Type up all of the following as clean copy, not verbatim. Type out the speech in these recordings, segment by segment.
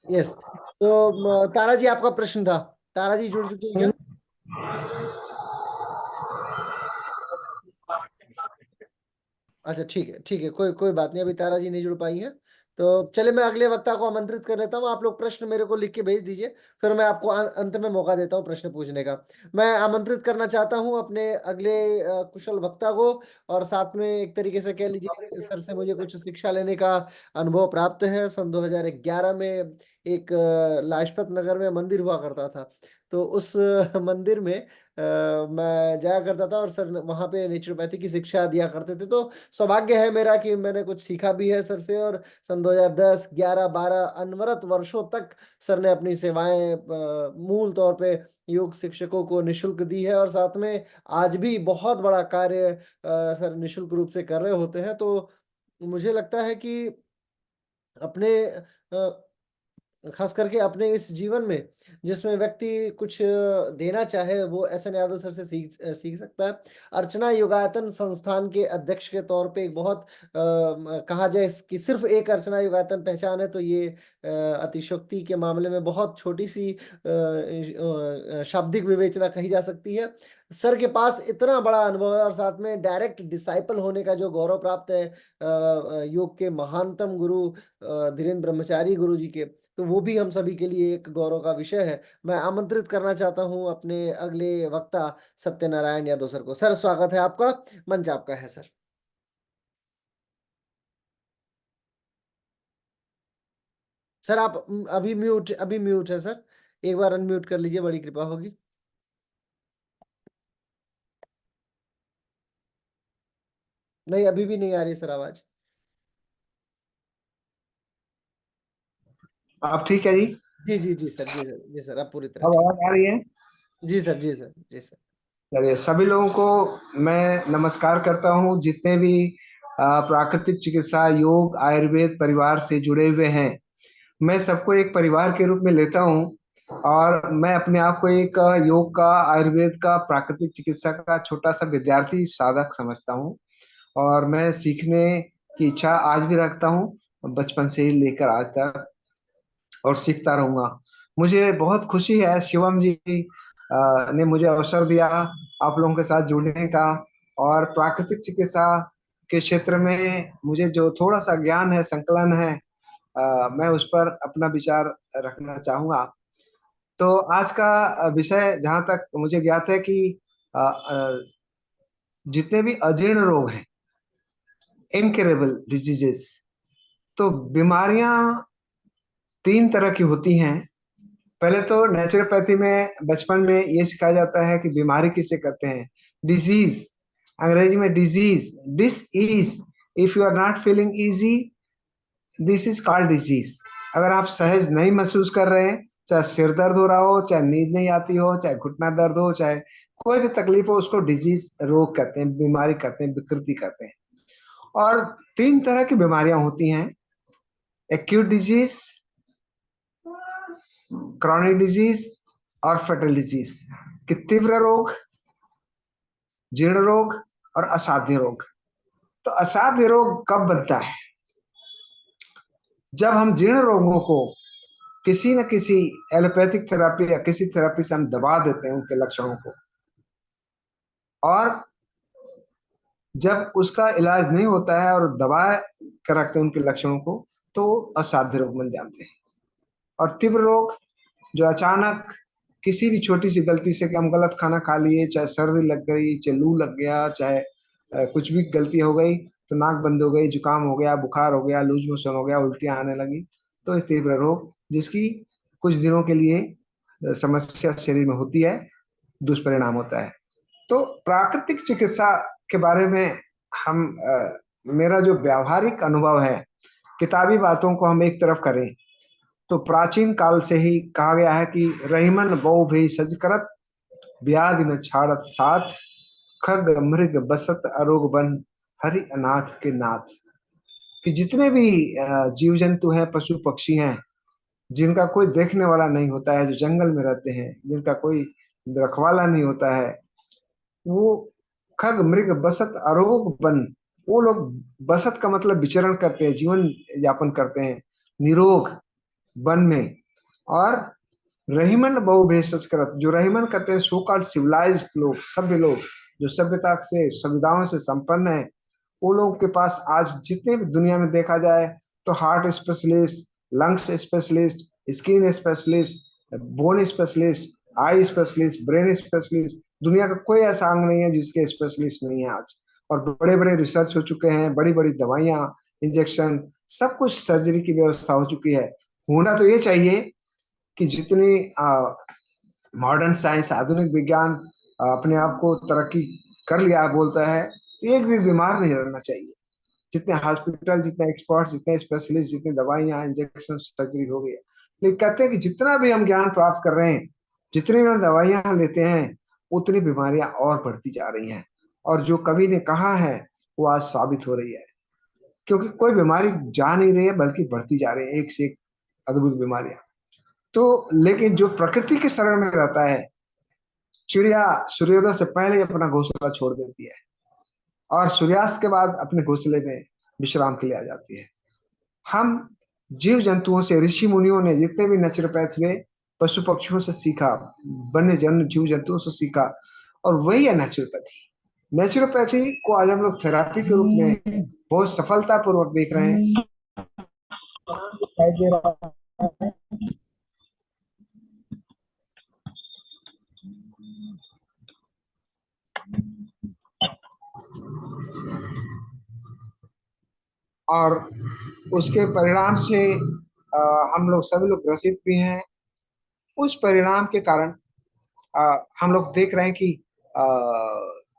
Yes. तो तारा जी, आपका प्रश्न था। तारा जी जुड़ चुकी है क्या? अच्छा, ठीक है, ठीक है, कोई कोई बात नहीं, अभी तारा जी नहीं जुड़ पाई हैं। तो चले, मैं अगले वक्ता को आमंत्रित कर लेता हूँ। आप लोग प्रश्न मेरे को लिख के भेज दीजिए, फिर मैं आपको अंत में मौका देता हूँ प्रश्न पूछने का। मैं आमंत्रित करना चाहता हूँ अपने अगले कुशल वक्ता को। और साथ में एक तरीके से कह लीजिए, सर से मुझे कुछ शिक्षा लेने का अनुभव प्राप्त है। सन 2011 में एक लाजपत नगर में मंदिर हुआ करता था। तो उस मंदिर में मैं जाया करता था, और सर वहाँ पे नेचुरोपैथी की शिक्षा दिया करते थे। तो सौभाग्य है मेरा कि मैंने कुछ सीखा भी है सर से। और सन 2010, 11, 12 अनवरत वर्षों तक सर ने अपनी सेवाएं मूल तौर पे योग शिक्षकों को निशुल्क दी है। और साथ में आज भी बहुत बड़ा कार्य सर निशुल्क रूप से कर रहे होते हैं। तो मुझे लगता है कि अपने खास करके अपने इस जीवन में जिसमें व्यक्ति कुछ देना चाहे, वो एस एन यादव सर से सीख सकता है। अर्चना योगायतन संस्थान के अध्यक्ष के तौर पे एक बहुत कहा जाए कि सिर्फ एक अर्चना योगायतन पहचान है, तो ये अतिशयोक्ति के मामले में बहुत छोटी सी शाब्दिक विवेचना कही जा सकती है। सर के पास इतना बड़ा अनुभव है, और साथ में डायरेक्ट डिसाइपल होने का जो गौरव प्राप्त है योग के महानतम गुरु धीरेन्द्र ब्रह्मचारी गुरु जी के, तो वो भी हम सभी के लिए एक गौरव का विषय है। मैं आमंत्रित करना चाहता हूं अपने अगले वक्ता सत्यनारायण यादव सर को। सर, स्वागत है आपका, मंच आपका है सर। सर आप अभी म्यूट है सर। एक बार अनम्यूट कर लीजिए, बड़ी कृपा होगी। नहीं, अभी भी नहीं आ रही सर आवाज। आप ठीक है जी? जी जी जी सर, जी सर, जी सर, अब पूरी तरह अब ठीक। आवाज आ रही है? जी सर, जी सर, जी सर। चलिए, सभी लोगों को मैं नमस्कार करता हूँ, जितने भी प्राकृतिक चिकित्सा, योग, आयुर्वेद परिवार से जुड़े हुए हैं। मैं सबको एक परिवार के रूप में लेता हूँ, और मैं अपने आप को एक योग का, आयुर्वेद का, प्राकृतिक चिकित्सा का छोटा सा विद्यार्थी साधक समझता हूँ। और मैं सीखने की इच्छा आज भी रखता हूँ, बचपन से ही लेकर आज तक, और सीखता रहूंगा। मुझे बहुत खुशी है, शिवम जी ने मुझे अवसर दिया आप लोगों के साथ जुड़ने का। और प्राकृतिक चिकित्सा के क्षेत्र में मुझे जो थोड़ा सा ज्ञान है, संकलन है, मैं उस पर अपना विचार रखना चाहूंगा। तो आज का विषय जहाँ तक मुझे ज्ञात है कि अ, अ, जितने भी अजीर्ण रोग हैं, इनक्युरेबल डिजीजेस, तो बीमारियां तीन तरह की होती हैं। पहले तो नेचुरोपैथी में बचपन में ये सिखाया जाता है कि बीमारी किसे कहते हैं। डिजीज, अंग्रेजी में disease, this is, if you are not feeling easy, this is called disease. अगर आप सहज नहीं महसूस कर रहे हैं, चाहे सिर दर्द हो रहा हो, चाहे नींद नहीं आती हो, चाहे घुटना दर्द हो, चाहे कोई भी तकलीफ हो, उसको डिजीज, रोग कहते हैं, बीमारी कहते हैं, विकृति कहते हैं। और तीन तरह की बीमारियां होती हैं: एक्यूट डिजीज, क्रॉनिक डिजीज, और फेटल डिजीज। कि तीव्र रोग, जीर्ण रोग, और असाध्य रोग। तो असाध्य रोग कब बनता है? जब हम जीर्ण रोगों को किसी न किसी एलोपैथिक थेरेपी या किसी थेरेपी से हम दबा देते हैं उनके लक्षणों को, और जब उसका इलाज नहीं होता है और दबा कर रखते हैं उनके लक्षणों को, तो असाध्य रोग बन जाते हैं। और तीव्र रोग, जो अचानक किसी भी छोटी सी गलती से, कि हम गलत खाना खा लिए, चाहे सर्दी लग गई, चाहे लू लग गया, चाहे कुछ भी गलती हो गई, तो नाक बंद हो गई, जुकाम हो गया, बुखार हो गया, लूज मोशन हो गया, उल्टियां आने लगी, तो ये तीव्र रोग, जिसकी कुछ दिनों के लिए समस्या शरीर में होती है, दुष्परिणाम होता है। तो प्राकृतिक चिकित्सा के बारे में हम मेरा जो व्यावहारिक अनुभव है, किताबी बातों को हम एक तरफ करें, तो प्राचीन काल से ही कहा गया है कि रहीमन बहु भी सज करत, व्याधि न छाड़त साथ, खग मृग बसत अरोग बन, हरि अनाथ के नाथ। कि जितने भी जीव जंतु हैं, पशु पक्षी हैं, जिनका कोई देखने वाला नहीं होता है, जो जंगल में रहते हैं, जिनका कोई रखवाला नहीं होता है, वो खग मृग बसत अरोग बन, वो लोग, बसत का मतलब विचरण करते हैं, जीवन यापन करते हैं, निरोग, वन में। और रहीमन बहु भेषज करत, जो रहीमन करते हैं सो कॉल्ड सिविलाइज्ड लोग, सभ्य लोग, जो सभ्यता से सुविधाओं से संपन्न है, वो लोगों के पास आज जितने भी दुनिया में देखा जाए तो heart specialist, lungs specialist, skin specialist, bone specialist, eye specialist, brain specialist, दुनिया का कोई ऐसा अंग नहीं है जिसके स्पेशलिस्ट नहीं है आज। और बड़े बड़े रिसर्च हो चुके हैं, बड़ी बड़ी दवाइयां, इंजेक्शन, सब कुछ सर्जरी की व्यवस्था हो चुकी है। होना तो ये चाहिए कि जितनी मॉडर्न साइंस, आधुनिक विज्ञान अपने आप को तरक्की कर लिया बोलता है, तो एक भी बीमार नहीं रहना चाहिए। जितने हॉस्पिटल, जितने एक्सपर्ट, जितने स्पेशलिस्ट, जितनी दवाइयां, इंजेक्शन, सर्जरी हो गई है, लेकिन कहते हैं कि जितना भी हम ज्ञान प्राप्त कर रहे हैं, जितनी भी हम दवाइयां लेते हैं, उतनी बीमारियां और बढ़ती जा रही हैं। और जो कवि ने कहा है वो आज साबित हो रही है, क्योंकि कोई बीमारी जा नहीं रही है बल्कि बढ़ती जा रही है, एक से एक अद्भुत बीमारियां। तो लेकिन जो प्रकृति के शरण में रहता है, चिड़िया सूर्योदय से पहले ही अपना घोंसला छोड़ देती है और सूर्यास्त के बाद अपने घोंसले में विश्राम के लिए आ जाती है। हम जीव जंतुओं से, ऋषि मुनियों ने जितने भी नेचुरोपैथ हुए, पशु पक्षियों से सीखा, वन्य जन जीव जंतुओं से सीखा, और वही है नेचुरोपैथी। नेचुरोपैथी को आज हम लोग थेरापी के रूप में बहुत सफलता पूर्वक देख रहे हैं। दिखाई दे रहा है। और उसके परिणाम से हम लोग सभी लोग ग्रसित भी हैं। उस परिणाम के कारण हम लोग देख रहे हैं कि अ,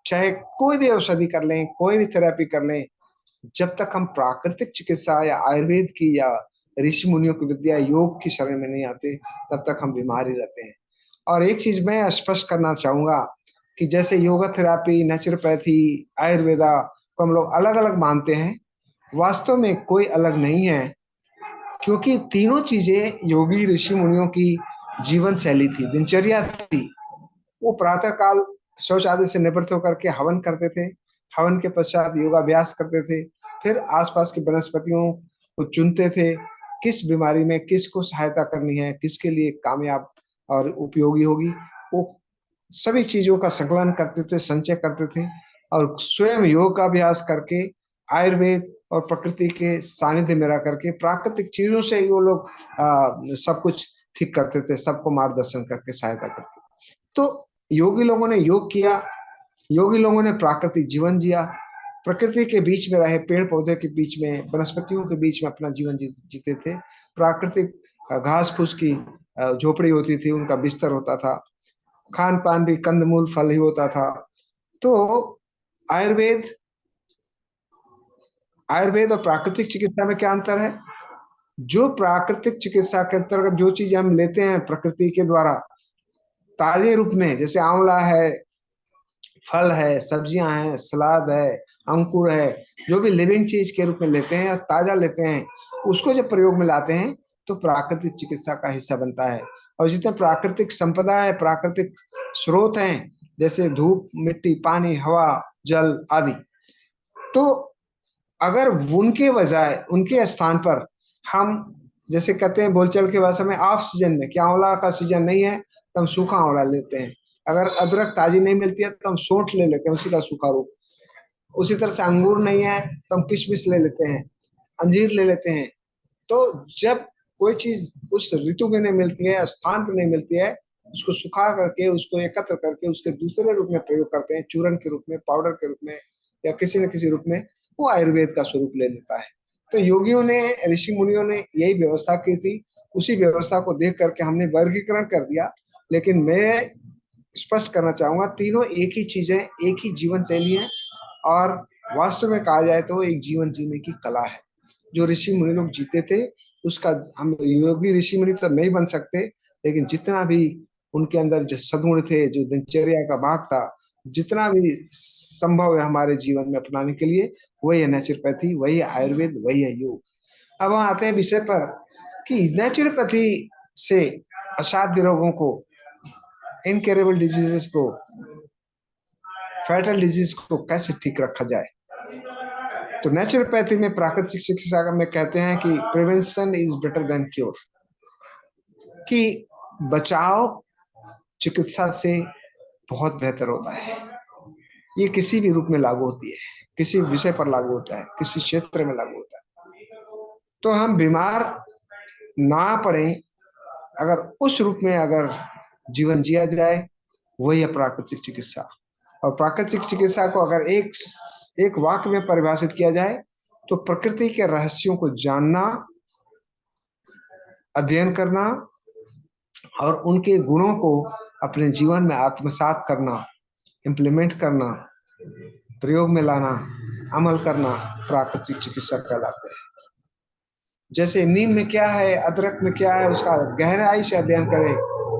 चाहे कोई भी औषधि कर लें, कोई भी थेरेपी कर लें, जब तक हम प्राकृतिक चिकित्सा या आयुर्वेद की या ऋषि मुनियों की विद्या, योग की शरण में नहीं आते, तब तक हम बीमार ही रहते हैं। और एक चीज मैं स्पष्ट करना चाहूंगा कि जैसे योगा थेरापी, नेचुरोपैथी, आयुर्वेदा को हम लोग अलग अलग मानते हैं, वास्तव में कोई अलग नहीं है, क्योंकि तीनों चीजें योगी ऋषि मुनियों की जीवन शैली थी, दिनचर्या थी। वो प्रातः काल शौच आदि से निवृत्त होकर के हवन करते थे, हवन के पश्चात योगाभ्यास करते थे, फिर आसपास की वनस्पतियों को चुनते थे, किस बीमारी में किसको सहायता करनी है, किसके लिए कामयाब और उपयोगी होगी, वो सभी चीजों का संकलन करते थे, संचय करते थे, और स्वयं योग का अभ्यास करके आयुर्वेद और प्रकृति के सानिध्य में रह करके प्राकृतिक चीजों से ही वो लोग सब कुछ ठीक करते थे, सबको मार्गदर्शन करके सहायता करते। तो योगी लोगों ने योग किया, योगी लोगों ने प्राकृतिक जीवन जिया, प्रकृति के बीच में रहे, पेड़ पौधे के बीच में, वनस्पतियों के बीच में अपना जीवन जीते थे। प्राकृतिक घास फूस की झोपड़ी होती थी, उनका बिस्तर होता था, खान पान भी कंदमूल फल ही होता था। तो आयुर्वेद आयुर्वेद और प्राकृतिक चिकित्सा में क्या अंतर है? जो प्राकृतिक चिकित्सा के अंतर्गत जो चीज हम लेते हैं प्रकृति के द्वारा ताजे रूप में, जैसे आंवला है, फल है, सब्जियां हैं, सलाद है, अंकुर है, जो भी लिविंग चीज के रूप में लेते हैं और ताजा लेते हैं, उसको जब प्रयोग में लाते हैं तो प्राकृतिक चिकित्सा का हिस्सा बनता है। और जितने प्राकृतिक संपदा है, प्राकृतिक स्रोत हैं, जैसे धूप, मिट्टी, पानी, हवा, जल आदि, तो अगर उनके बजाय, उनके स्थान पर हम, जैसे कहते हैं बोलचाल के भाषा में, ऑफ सीजन में, कि आंवला का सीजन नहीं है तो हम सूखा आंवला लेते हैं, अगर अदरक ताजी नहीं मिलती है तो हम सोंठ ले लेते हैं, उसी का सूखा रूप। उसी तरह से अंगूर नहीं है तो हम किशमिश ले लेते हैं, अंजीर ले लेते हैं। तो जब कोई चीज उस ऋतु में नहीं मिलती है, स्थान पर नहीं मिलती है, उसको सुखा करके, उसको एकत्र करके उसके दूसरे रूप में प्रयोग करते हैं, चूर्ण के रूप में, पाउडर के रूप में, या किसी न किसी रूप में, वो आयुर्वेद का स्वरूप ले लेता है। तो योगियों ने, ऋषि मुनियों ने यही व्यवस्था की थी, उसी व्यवस्था को देख करके हमने वर्गीकरण कर दिया। लेकिन मैं स्पष्ट करना चाहूंगा, तीनों एक ही चीज है, एक ही जीवन शैली है, और वास्तव में कहा जाए तो एक जीवन जीने की कला है। जो ऋषि मुनि लोग जीते थे, उसका हम योगी ऋषि मुनि तो नहीं बन सकते, लेकिन जितना भी उनके अंदर जो सद्गुण थे, जो दिनचर्या का भाग था, जितना भी संभव है हमारे जीवन में अपनाने के लिए, वही है नेचुरोपैथी, वही है आयुर्वेद, वही है योग। अब हम आते हैं विषय पर कि नेचुरोपैथी से असाध्य रोगों को, इनक्योरेबल डिजीजेस को, फैटल डिजीज को कैसे ठीक रखा जाए। तो नेचुरोपैथी में, प्राकृतिक चिकित्सा में कहते हैं कि prevention is better than cure. कि बचाव चिकित्सा से बहुत बेहतर होता है। ये किसी भी रूप में लागू होती है, किसी विषय पर लागू होता है, किसी क्षेत्र में लागू होता है। तो हम बीमार ना पड़े अगर उस रूप में अगर जीवन जिया जाए, वही है प्राकृतिक चिकित्सा। और प्राकृतिक चिकित्सा को अगर एक वाक्य में परिभाषित किया जाए तो प्रकृति के रहस्यों को जानना, अध्ययन करना और उनके गुणों को अपने जीवन में आत्मसात करना, इम्प्लीमेंट करना, प्रयोग में लाना, अमल करना प्राकृतिक चिकित्सा कहलाते हैं। जैसे नीम में क्या है, अदरक में क्या है, उसका गहराई से अध्ययन करें,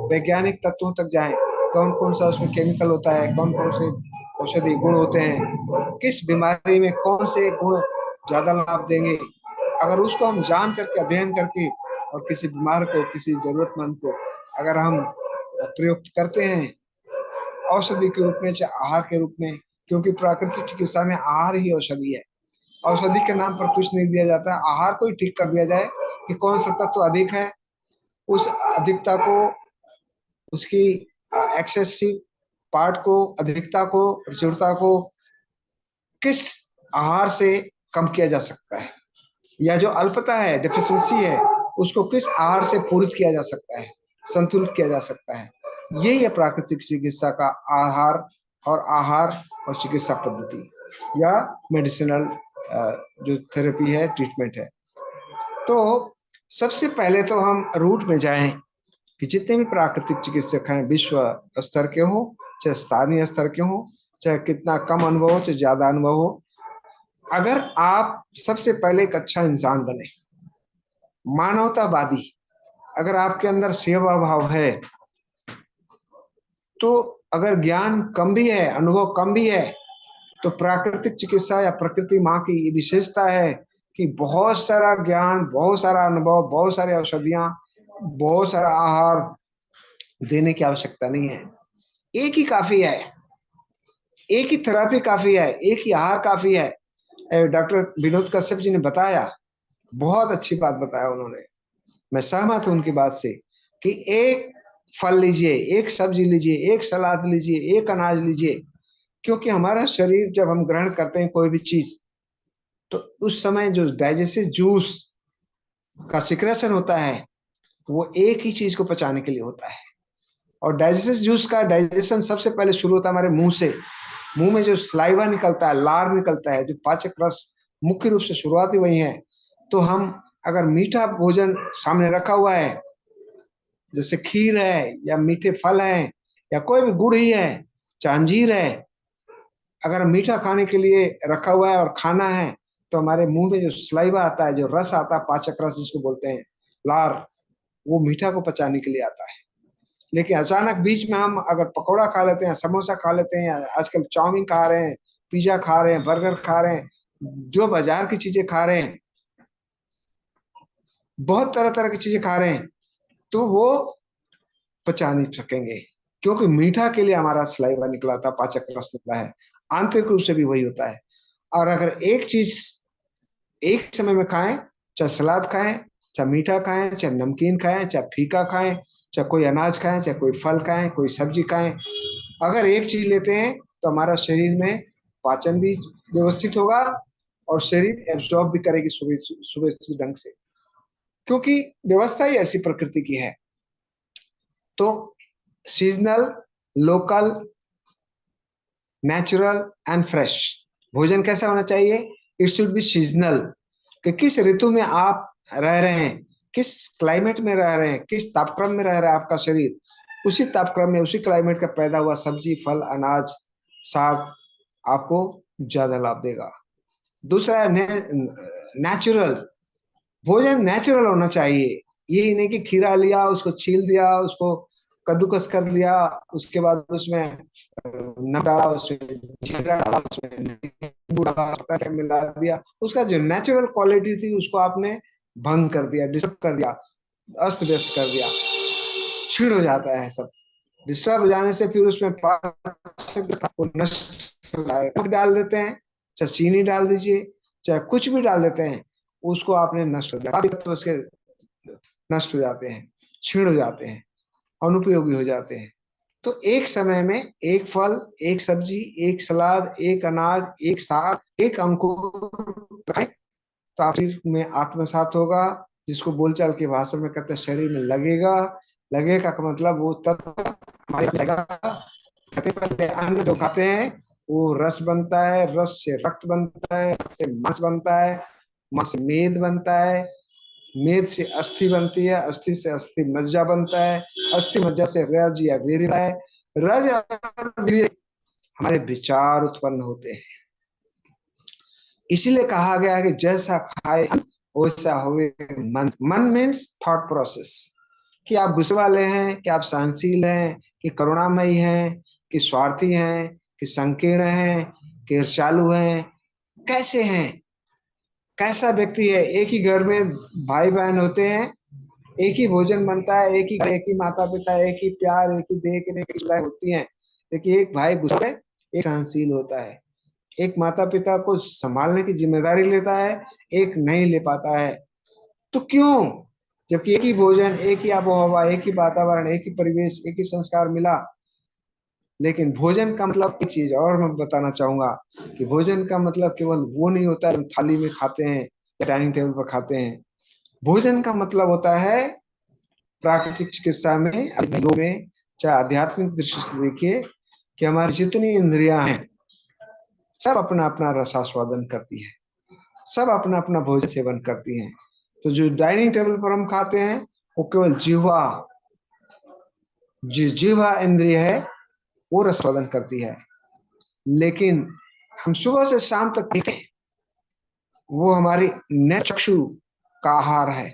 वैज्ञानिक तत्वों तक जाएं, कौन कौन सा उसमें केमिकल होता है, कौन कौन से औषधि गुण होते हैं, किस बीमारी में कौन से गुण ज्यादा लाभ देंगे। अगर उसको हम जान करके अध्ययन करके और किसी बीमार को, किसी जरूरतमंद को अगर हम प्रयुक्त करते हैं औषधि के रूप में, चाहे आहार के रूप में, क्योंकि प्राकृतिक चिकित्सा में आहार ही औषधि है। औषधि के नाम पर कुछ नहीं दिया जाता है, आहार को ही ठीक कर दिया जाए कि कौन सा तत्व अधिक है, उस अधिकता को, उसकी एक्सेसिव पार्ट को, अधिकता को, प्रचुरता को किस आहार से कम किया जा सकता है, या जो अल्पता है, डेफिशिएंसी है, उसको किस आहार से पूरित किया जा सकता है, संतुलित किया जा सकता है। यही है प्राकृतिक चिकित्सा का आहार और चिकित्सा पद्धति या मेडिसिनल जो थेरेपी है, ट्रीटमेंट है। तो सबसे पहले तो हम रूट में जाएं कि जितने भी प्राकृतिक चिकित्सक हैं, विश्व स्तर के हो चाहे स्थानीय स्तर के हो, चाहे कितना कम अनुभव हो चाहे ज्यादा अनुभव हो, अगर आप सबसे पहले एक अच्छा इंसान बने, मानवतावादी, अगर आपके अंदर सेवा भाव है, तो अगर ज्ञान कम भी है, अनुभव कम भी है, तो प्राकृतिक चिकित्सा या प्रकृति माँ की ये विशेषता है कि बहुत सारा ज्ञान, बहुत सारा अनुभव, बहुत सारी औषधियां, बहुत सारा आहार देने की आवश्यकता नहीं है। एक ही काफी है, एक ही थेरेपी काफी है, एक ही आहार काफी है। डॉक्टर विनोद कश्यप जी ने बताया, बहुत अच्छी बात बताया उन्होंने, मैं सहमत हूं उनकी बात से, कि एक फल लीजिए, एक सब्जी लीजिए, एक सलाद लीजिए, एक अनाज लीजिए, क्योंकि हमारा शरीर जब हम ग्रहण करते हैं कोई भी चीज, तो उस समय जो डाइजेस्टिव जूस का सिक्रेशन होता है वो एक ही चीज को पचाने के लिए होता है। और डाइजेस्टिव जूस का डाइजेशन सबसे पहले शुरू होता है हमारे मुंह से। मुंह में जो स्लाइवा निकलता है, लार निकलता है, जो पाचक रस मुख्य रूप से शुरुआती वही है। तो हम अगर मीठा भोजन सामने रखा हुआ है, जैसे खीर है या मीठे फल है या कोई भी गुड़ ही है, चाहे अंजीर है, अगर मीठा खाने के लिए रखा हुआ है और खाना है, तो हमारे मुंह में जो स्लाइवा आता है, जो रस आता है, पाचक रस जिसको बोलते हैं, लार, वो मीठा को पचाने के लिए आता है। लेकिन अचानक बीच में हम अगर पकौड़ा खा लेते हैं, समोसा खा लेते हैं, आजकल चाउमीन खा रहे हैं, पिज्जा खा रहे हैं, बर्गर खा रहे हैं, जो बाजार की चीजें खा रहे हैं, बहुत तरह तरह की चीजें खा रहे हैं, तो वो पचा नहीं सकेंगे, क्योंकि मीठा के लिए हमारा सलाइवा निकला था, पाचक रस निकला है। आंतरिक रूप से भी वही होता है। और अगर एक चीज एक समय में खाएं, चाहे सलाद खाएं, चाहे मीठा खाएं, चाहे नमकीन खाएं, चाहे फीका खाएं, चाहे कोई अनाज खाएं, चाहे कोई फल खाएं, कोई सब्जी खाएं, अगर एक चीज लेते हैं तो हमारा शरीर में पाचन भी व्यवस्थित होगा और शरीर एब्जॉर्ब भी करेगी सुव्यवस्थित ढंग से, क्योंकि व्यवस्था ही ऐसी प्रकृति की है। तो seasonal, local, natural and fresh भोजन कैसा होना चाहिए? इट शुड बी सीजनल, कि किस ऋतु में आप रह रहे हैं, किस क्लाइमेट में रह रहे हैं, किस तापक्रम में रह रहा है आपका शरीर, उसी तापक्रम में, उसी क्लाइमेट का पैदा हुआ सब्जी, फल, अनाज, साग आपको ज्यादा लाभ देगा। दूसरा है नेचुरल भोजन। नेचुरल होना चाहिए, यही नहीं कि खीरा लिया, उसको छील दिया, उसको कद्दूकस कर लिया, उसके बाद उसमें नमक डाला, उसमें जीरा डाला, उसमें नींबू डाला, पत्ता मिला दिया, उसका जो नेचुरल क्वालिटी थी उसको आपने भंग कर दिया, डिस्टर्ब कर दिया, अस्त व्यस्त कर दिया, छीड़ हो जाता है सब। डिस्टर्ब हो जाने से फिर उसमें नष्ट डाल देते हैं, चाहे चीनी डाल दीजिए, चाहे कुछ भी डाल देते हैं, उसको आपने नष्ट हो जाता है, तो उसके नष्ट हो जाते हैं। क्षीण हो जाते हैं, अनुपयोगी हो जाते हैं। तो एक समय में एक फल, एक सब्जी, एक सलाद, एक अनाज, एक साग, एक अंकुर खाएं तो आप शरीर में आत्मसात होगा, जिसको बोलचाल की भाषा में कहते हैं शरीर में लगेगा। लगेगा का मतलब वो तत्व हमारे लगेगा। कहते हैं पहले अन्न जो खाते हैं वो रस बनता है, रस से रक्त बनता है, रक्त से मांस बनता है, मांस से मेद बनता है, मेद से अस्थि बनती है, अस्थि से अस्थि मज्जा बनता है, अस्थि मज्जा से रज या वीर्य है, रज और वीर्य हमारे विचार उत्पन्न होते हैं। इसीलिए कहा गया है कि जैसा खाए वैसा होवे मन। मन मीन्स थॉट प्रोसेस, कि आप गुस्से वाले हैं, कि आप सहनशील हैं, कि करुणामयी हैं, कि स्वार्थी हैं, कि संकीर्ण हैं, कि ईर्ष्यालु हैं, कैसे हैं, कैसा व्यक्ति है। एक ही घर में भाई बहन होते हैं, एक ही भोजन बनता है, एक ही माता पिता, एक ही प्यार, एक ही देख रेख होती है, लेकिन एक भाई गुस्से, एक सहनशील होता है, एक माता पिता को संभालने की जिम्मेदारी लेता है, एक नहीं ले पाता है। तो क्यों? जबकि एक ही भोजन, एक ही आबोहवा, एक ही वातावरण, एक ही परिवेश, एक ही संस्कार मिला। लेकिन भोजन का मतलब एक चीज और मैं बताना चाहूंगा कि भोजन का मतलब केवल वो नहीं होता है थाली में खाते हैं या डाइनिंग टेबल पर खाते हैं। भोजन का मतलब होता है प्राकृतिक चिकित्सा में, योग में, चाहे आध्यात्मिक दृष्टि से देखिए, कि हमारी जितनी इंद्रियां हैं सब अपना अपना रसास्वादन करती है, सब अपना अपना भोजन सेवन करती हैं। तो जो डाइनिंग टेबल पर हम खाते हैं वो केवल जीवा, जीवा इंद्रिय है, वो रसास्वादन करती है। लेकिन हम सुबह से शाम तक देखते हैं, वो हमारी नेत्रचक्षु का आहार है।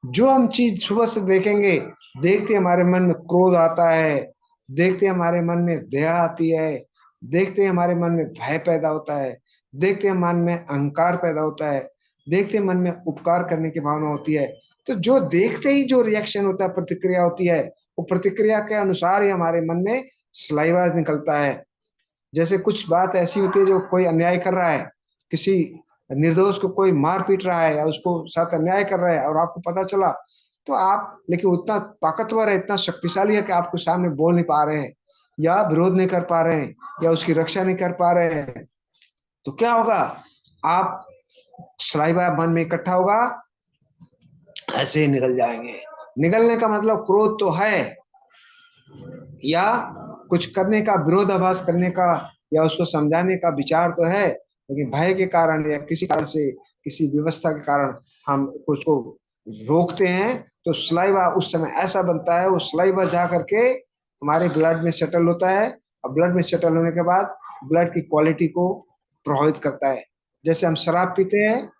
जो हम चीज सुबह से देखेंगे, देखते हमारे मन में क्रोध आता है, देखते हमारे मन में दया आती है, देखते हमारे मन में भय पैदा होता है, देखते मन में अहंकार पैदा होता है, देखते मन में उपकार करने की भावना होती है। तो जो देखते ही जो रिएक्शन होता है, प्रतिक्रिया होती है, वो प्रतिक्रिया के अनुसार ही हमारे मन में सलाइवा निकलता है। जैसे कुछ बात ऐसी होती है, जो कोई अन्याय कर रहा है, किसी निर्दोष को कोई मार पीट रहा है या उसको साथ अन्याय कर रहा है और आपको पता चला, तो आप, लेकिन उतना ताकतवर है, इतना शक्तिशाली है कि आपको सामने बोल नहीं पा रहे हैं या विरोध नहीं कर पा रहे हैं या उसकी रक्षा नहीं कर पा रहे हैं, तो क्या होगा? आप सलाइवा मन में इकट्ठा होगा, ऐसे ही निकल जाएंगे। निकलने का मतलब क्रोध तो है, या कुछ करने का, विरोधाभास करने का, या उसको समझाने का विचार तो है, लेकिन भय के कारण या किसी कारण से, किसी व्यवस्था के कारण हम उसको रोकते हैं। तो सलाइवा उस समय ऐसा बनता है, वो सलाइवा जा करके हमारे ब्लड में सेटल होता है, और ब्लड में सेटल होने के बाद ब्लड की क्वालिटी को प्रभावित करता है। जैसे हम शराब पीते हैं,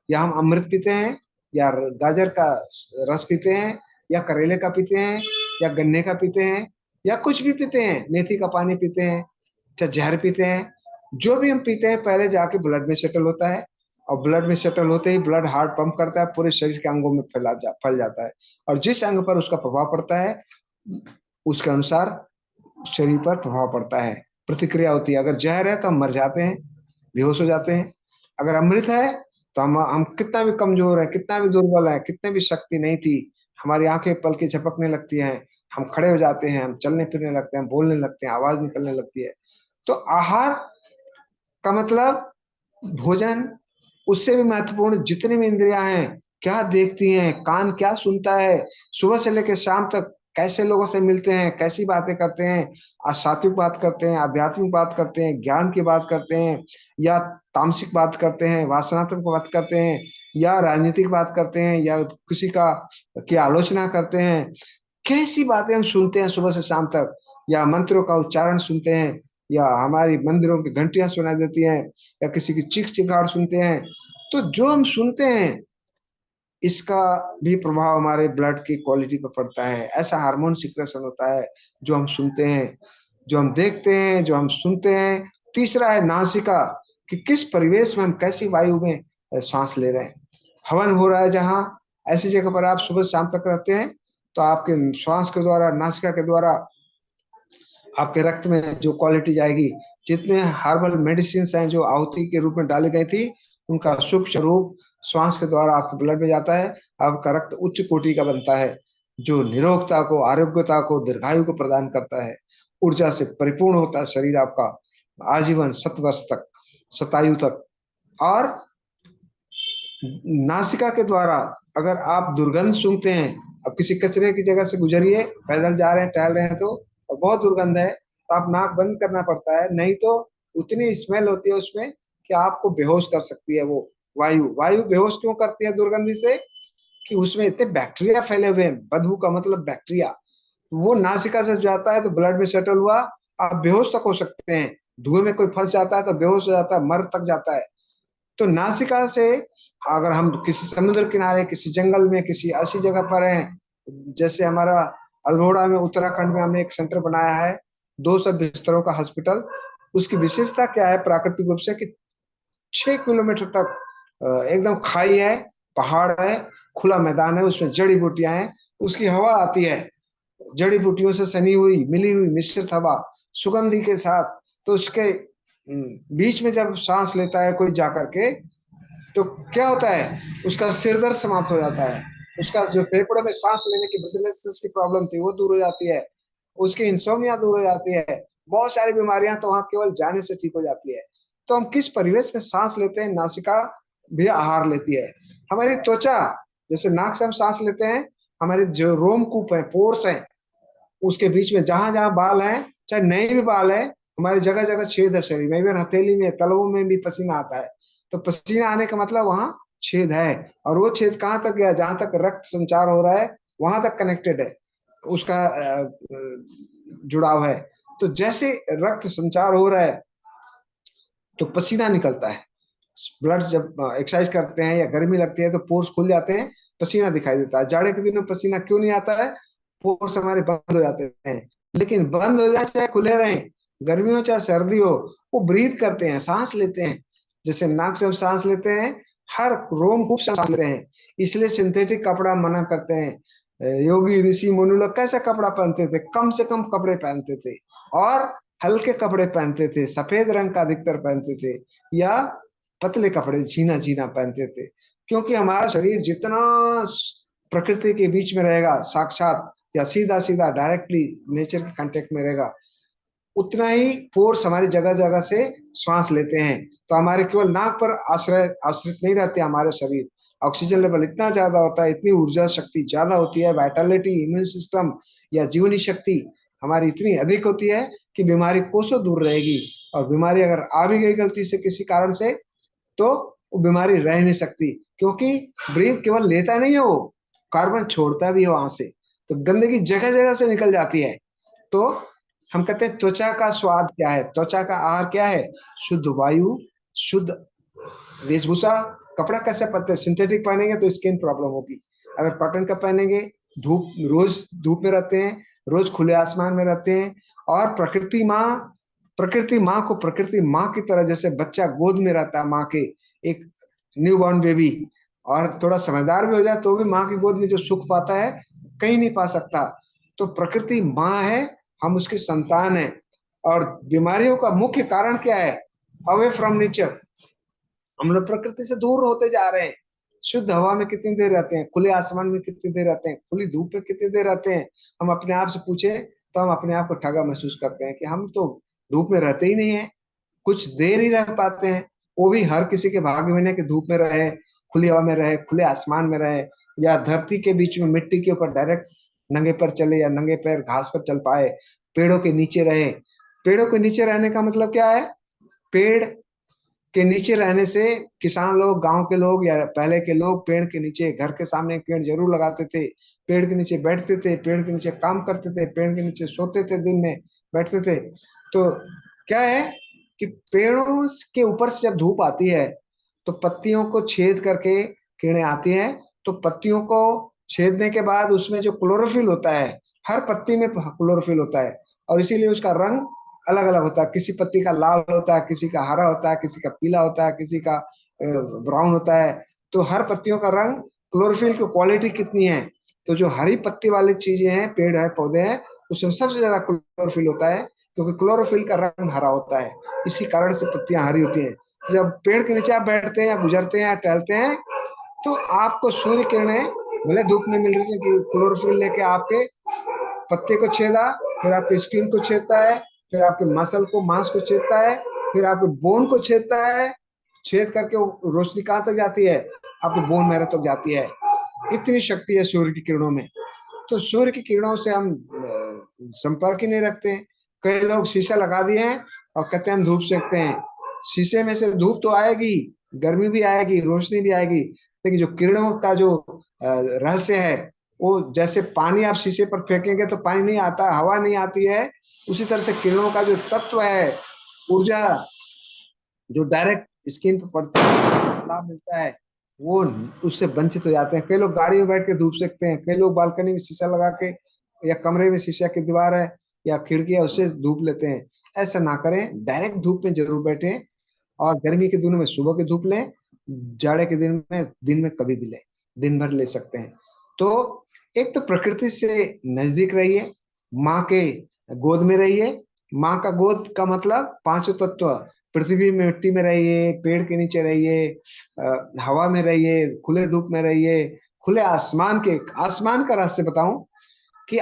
या हम अमृत पीते हैं, या गाजर का रस पीते हैं, या करेले का पीते हैं, या गन्ने का पीते हैं, या कुछ भी पीते हैं, मेथी का पानी पीते हैं, चाहे जहर पीते हैं, जो भी हम पीते हैं पहले जाके ब्लड में सेटल होता है, और ब्लड में सेटल होते ही ब्लड हार्ट पंप करता है, पूरे शरीर के अंगों में फैल जाता है, और जिस अंग पर उसका प्रभाव पड़ता है उसके अनुसार शरीर पर प्रभाव पड़ता है, प्रतिक्रिया होती है। अगर जहर है तो हम मर जाते हैं, बेहोश हो जाते हैं। अगर अमृत है तो हम कितना भी कमजोर है, कितना भी दुर्बल है, कितने भी शक्ति नहीं थी, हमारी आंखें पल के झपकने लगती हैं, हम खड़े हो जाते हैं, हम चलने फिरने लगते हैं, बोलने लगते हैं, आवाज निकलने लगती है। तो आहार का मतलब भोजन, उससे भी महत्वपूर्ण जितनी भी इंद्रियां हैं, क्या देखती हैं, कान क्या सुनता है, सुबह से लेकर शाम तक कैसे लोगों से मिलते हैं, कैसी बातें करते हैं, सात्विक बात करते हैं, आध्यात्मिक बात करते हैं, ज्ञान की बात करते हैं, या तामसिक बात करते हैं, वासनात्मक बात करते हैं, या राजनीतिक बात करते हैं, या किसी का की आलोचना करते हैं, कैसी बातें हम सुनते हैं सुबह से शाम तक, या मंत्रों का उच्चारण सुनते हैं, या हमारी मंदिरों की घंटियां सुनाई देती हैं, या किसी की चीख चिहाड़ सुनते हैं। तो जो हम सुनते हैं, इसका भी प्रभाव हमारे ब्लड की क्वालिटी पर पड़ता है। ऐसा हार्मोन सिक्रेशन होता है जो हम सुनते हैं, जो हम देखते हैं, जो हम सुनते हैं। तीसरा है नासिका, कि किस परिवेश में हम कैसी वायु में सांस ले रहे हैं। हवन हो रहा है जहाँ, ऐसी जगह पर आप सुबह शाम तक रहते हैं, तो आपके श्वास के द्वारा, नासिका के द्वारा आपके रक्त में जो क्वालिटी जाएगी, जितने हर्बल मेडिसिन हैं जो आहुति के रूप में डाली गई थी, उनका सूक्ष्म रूप श्वास के द्वारा आपके ब्लड में जाता है, आपका रक्त उच्च कोटि का बनता है। जो निरोगता को, आरोग्यता को, दीर्घायु को प्रदान करता है। ऊर्जा से परिपूर्ण होता है शरीर आपका आजीवन 7 वर्ष तक, शतायु तक। और नासिका के द्वारा अगर आप दुर्गंध सूंघते हैं, अब किसी कचरे की जगह से गुजरिए, पैदल जा रहे हैं, टहल रहे हैं, तो और बहुत दुर्गंध है, तो आप नाक बंद करना पड़ता है, नहीं तो उतनी स्मेल होती है उसमें कि आपको बेहोश कर सकती है वो वायु। वायु बेहोश क्यों करती है दुर्गंधी से? कि उसमें इतने बैक्टीरिया फैले हुए हैं, बदबू का मतलब बैक्टीरिया, वो नासिका से जाता है तो ब्लड में सेटल हुआ, आप बेहोश तक हो सकते हैं। धुएं में कोई फंस जाता है तो बेहोश हो जाता है, मर तक जाता है। तो नासिका से अगर हम किसी समुद्र किनारे, किसी जंगल में, किसी ऐसी जगह पर हैं, जैसे हमारा अल्मोड़ा में, उत्तराखंड में हमने एक सेंटर बनाया है, 200 बिस्तरों का हॉस्पिटल। उसकी विशेषता क्या है प्राकृतिक रूप से कि 6 किलोमीटर तक एकदम खाई है, पहाड़ है, खुला मैदान है, उसमें जड़ी बूटियां हैं, उसकी हवा आती है, जड़ी बूटियों से सनी हुई, मिली हुई मिश्रित हवा सुगंधी के साथ। तो उसके बीच में जब सांस लेता है कोई जाकर के, तो क्या होता है, उसका सिर दर्द समाप्त हो जाता है, उसका जो फेफड़े में सांस लेने की ब्रीथलेसनेस की प्रॉब्लम थी वो दूर हो जाती है, उसकी इंसोम्निया दूर हो जाती है, बहुत सारी बीमारियां तो वहां केवल जाने से ठीक हो जाती है। तो हम किस परिवेश में सांस लेते हैं, नासिका भी आहार लेती है। हमारी त्वचा, जैसे नाक से हम सांस लेते हैं, हमारे जो रोमकूप है, पोर्स है, उसके बीच में जहां जहां बाल है, चाहे नए भी बाल है, हमारी जगह जगह छेद है शरीर में, इवन हथेली में, तलवों में भी पसीना आता है। तो पसीना आने का मतलब वहां छेद है, और वो छेद कहाँ तक गया? जहां तक रक्त संचार हो रहा है वहां तक कनेक्टेड है, उसका जुड़ाव है। तो जैसे रक्त संचार हो रहा है तो पसीना निकलता है। ब्लड जब एक्सरसाइज करते हैं या गर्मी लगती है तो पोर्स खुल जाते हैं, पसीना दिखाई देता है। जाड़े के दिन में पसीना क्यों नहीं आता है? पोर्स हमारे बंद हो जाते हैं। लेकिन बंद हो जाए चाहे खुले रहें, गर्मी हो चाहे सर्दी हो, वो ब्रीथ करते हैं, सांस लेते हैं। जैसे नाक से हम सांस लेते हैं, हर रोम खूब सांस लेते हैं। इसलिए सिंथेटिक कपड़ा मना करते हैं। योगी ऋषि मुनि लोग कैसा कपड़ा पहनते थे? कम से कम कपड़े पहनते थे, और हल्के कपड़े पहनते थे, सफेद रंग का अधिकतर पहनते थे, या पतले कपड़े झीना झीना पहनते थे। क्योंकि हमारा शरीर जितना प्रकृति के बीच में रहेगा, साक्षात या सीधा सीधा डायरेक्टली नेचर के कांटेक्ट में रहेगा, उतना ही फोर्स हमारी जगह जगह से श्वास लेते हैं। तो हमारे केवल नाक पर आश्रित नहीं रहते हमारे शरीर। ऑक्सीजन लेवल इतना ज्यादा होता है, इतनी ऊर्जा शक्ति ज्यादा होती है, वाइटलिटी, इम्यून सिस्टम या जीवनी शक्ति हमारी इतनी अधिक होती है कि बीमारी कोसों दूर रहेगी। और बीमारी अगर आ भी गई गलती से किसी कारण से, तो वो बीमारी रह नहीं सकती, क्योंकि ब्रीथ केवल लेता नहीं है, वो कार्बन छोड़ता भी है वहां से। तो गंदगी जगह जगह से निकल जाती है। तो हम कहते हैं त्वचा का स्वाद क्या है, त्वचा का आहार क्या है? शुद्ध वायु, शुद्ध वेशभूषा। कपड़ा कैसे पहनते हैं? सिंथेटिक पहनेंगे तो स्किन प्रॉब्लम होगी। अगर कॉटन का पहनेंगे, धूप, रोज धूप में रहते हैं, रोज खुले आसमान में रहते हैं, और प्रकृति माँ को प्रकृति माँ की तरह, जैसे बच्चा गोद में रहता है माँ के, एक न्यू बॉर्न बेबी, और थोड़ा समझदार भी हो जाए तो भी माँ की गोद में जो सुख पाता है कहीं नहीं पा सकता। तो प्रकृति माँ है, हम उसकी संतान है। और बीमारियों का मुख्य कारण क्या है? Away from nature. हम लोग प्रकृति से दूर होते जा रहे हैं। शुद्ध हवा में कितनी देर रहते हैं? खुले आसमान में कितनी देर रहते हैं? खुली धूप में कितनी देर रहते हैं? हम अपने आप से पूछे तो हम अपने आप को ठगा महसूस करते हैं कि हम तो धूप में रहते ही नहीं है, कुछ देर ही रह पाते हैं। वो भी हर किसी के भाग्य में नहीं कि धूप में रहे, खुली हवा में रहे, खुले आसमान में रहे, या धरती के बीच में मिट्टी के ऊपर डायरेक्ट नंगे पर चले, या नंगे पैर घास पर चल पाए, पेड़ों के नीचे रहे। पेड़ों के नीचे रहने का मतलब क्या है? पेड़ के नीचे रहने से किसान लोग, गांव के लोग या पहले के लोग पेड़ के नीचे, घर के सामने एक पेड़ जरूर लगाते थे, पेड़ के नीचे बैठते थे, पेड़ के नीचे काम करते थे, पेड़ के नीचे सोते थे, दिन में बैठते थे। तो क्या है कि पेड़ों के ऊपर से जब धूप आती है तो पत्तियों को छेद करके किरणें आती हैं। तो पत्तियों को छेदने के बाद उसमें जो क्लोरोफिल होता है, हर पत्ती में क्लोरोफिल होता है, और इसीलिए उसका रंग अलग अलग होता है। किसी पत्ती का लाल होता है, किसी का हरा होता है, किसी का पीला होता है, किसी का ब्राउन होता है। तो हर पत्तियों का रंग, क्लोरोफिल की क्वालिटी कितनी है? तो जो हरी पत्ती वाली चीजें हैं, पेड़ है, पौधे हैं, उसमें सबसे ज्यादा क्लोरोफिल होता है, क्योंकि क्लोरोफिल का रंग हरा होता है, इसी कारण से पत्तियां हरी होती हैं। जब पेड़ के नीचे आप बैठते हैं या गुजरते हैं या टहलते हैं, तो आपको सूर्य किरणें भले धूप नहीं मिल रही लेकिन क्लोरोफिल लेके आपके पत्ते को छेदा, फिर आपके स्किन को छेदता है, फिर आपके मसल को, मांस को छेदता है, फिर आपके बोन को छेदता है। छेद करके वो रोशनी कहाँ तक जाती है? आपके बोन मैरो तक जाती है। इतनी शक्ति है सूर्य की किरणों में। तो सूर्य की किरणों से हम संपर्क ही नहीं रखते हैं। कई लोग शीशा लगा दिए हैं और कहते हैं हम धूप सेकते हैं। शीशे में से धूप तो आएगी, गर्मी भी आएगी, रोशनी भी आएगी, लेकिन जो किरणों का जो रहस्य है, वो जैसे पानी आप शीशे पर फेंकेंगे तो पानी नहीं आता, हवा नहीं आती है, उसी तरह से किरणों का जो तत्व है, ऊर्जा जो डायरेक्ट स्किन पर पड़ती है, लाभ मिलता है, वो उससे वंचित हो जाते हैं। कई लोग गाड़ी में बैठ के धूप सेकते हैं, कई लोग बालकनी में शीशा लगा के या कमरे में शीशा की दीवार है या खिड़की है उससे धूप लेते हैं। ऐसा ना करें, डायरेक्ट धूप में जरूर बैठे। और गर्मी के दिनों में सुबह की धूप लें, जाड़े के दिन में कभी भी लें, दिन भर ले सकते हैं। तो एक तो प्रकृति से नजदीक रहिए, माँ के गोद में रहिए। माँ का गोद का मतलब पांचों तत्व, पृथ्वी में, मिट्टी में रहिए, पेड़ के नीचे रहिए, हवा में रहिए, खुले धूप में रहिए, खुले आसमान का रहस्य बताऊं कि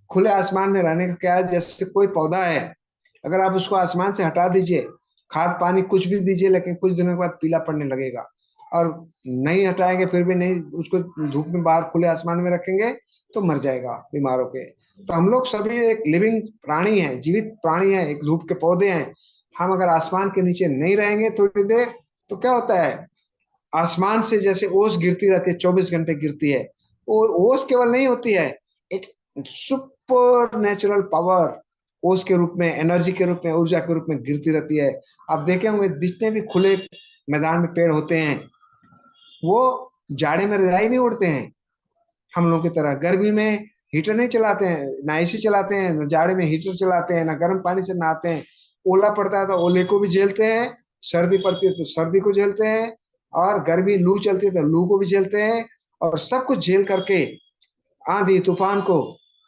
खुले आसमान में रहने का क्या है, जैसे कोई पौधा है, अगर आप उसको आसमान से हटा दीजिए, खाद पानी कुछ भी दीजिए, लेकिन कुछ दिनों के बाद पीला पड़ने लगेगा। और नहीं हटाएंगे फिर भी नहीं, उसको धूप में बाहर खुले आसमान में रखेंगे तो मर जाएगा बीमार होके। तो हम लोग सभी एक लिविंग प्राणी हैं, जीवित प्राणी हैं, एक धूप के पौधे हैं। हम अगर आसमान के नीचे नहीं रहेंगे थोड़ी देर तो क्या होता है, आसमान से जैसे ओस गिरती रहती है, 24 घंटे गिरती है, वो ओस केवल नहीं होती है, एक सुपर नेचुरल पावर ओस के रूप में, एनर्जी के रूप में, ऊर्जा के रूप में गिरती रहती है। आप देखे होंगे जितने भी खुले मैदान में पेड़ होते हैं, वो जाड़े में रजाई नहीं उड़ते हैं हम लोगों की तरह। गर्मी में हीटर नहीं चलाते हैं, ना एसी चलाते हैं, ना जाड़े में हीटर चलाते हैं, ना गर्म पानी से नहाते हैं। ओला पड़ता है तो ओले को भी झेलते हैं, सर्दी पड़ती है तो सर्दी को झेलते हैं, और गर्मी लू चलती है तो लू को भी झेलते हैं। और सब कुछ झेल करके आंधी तूफान को,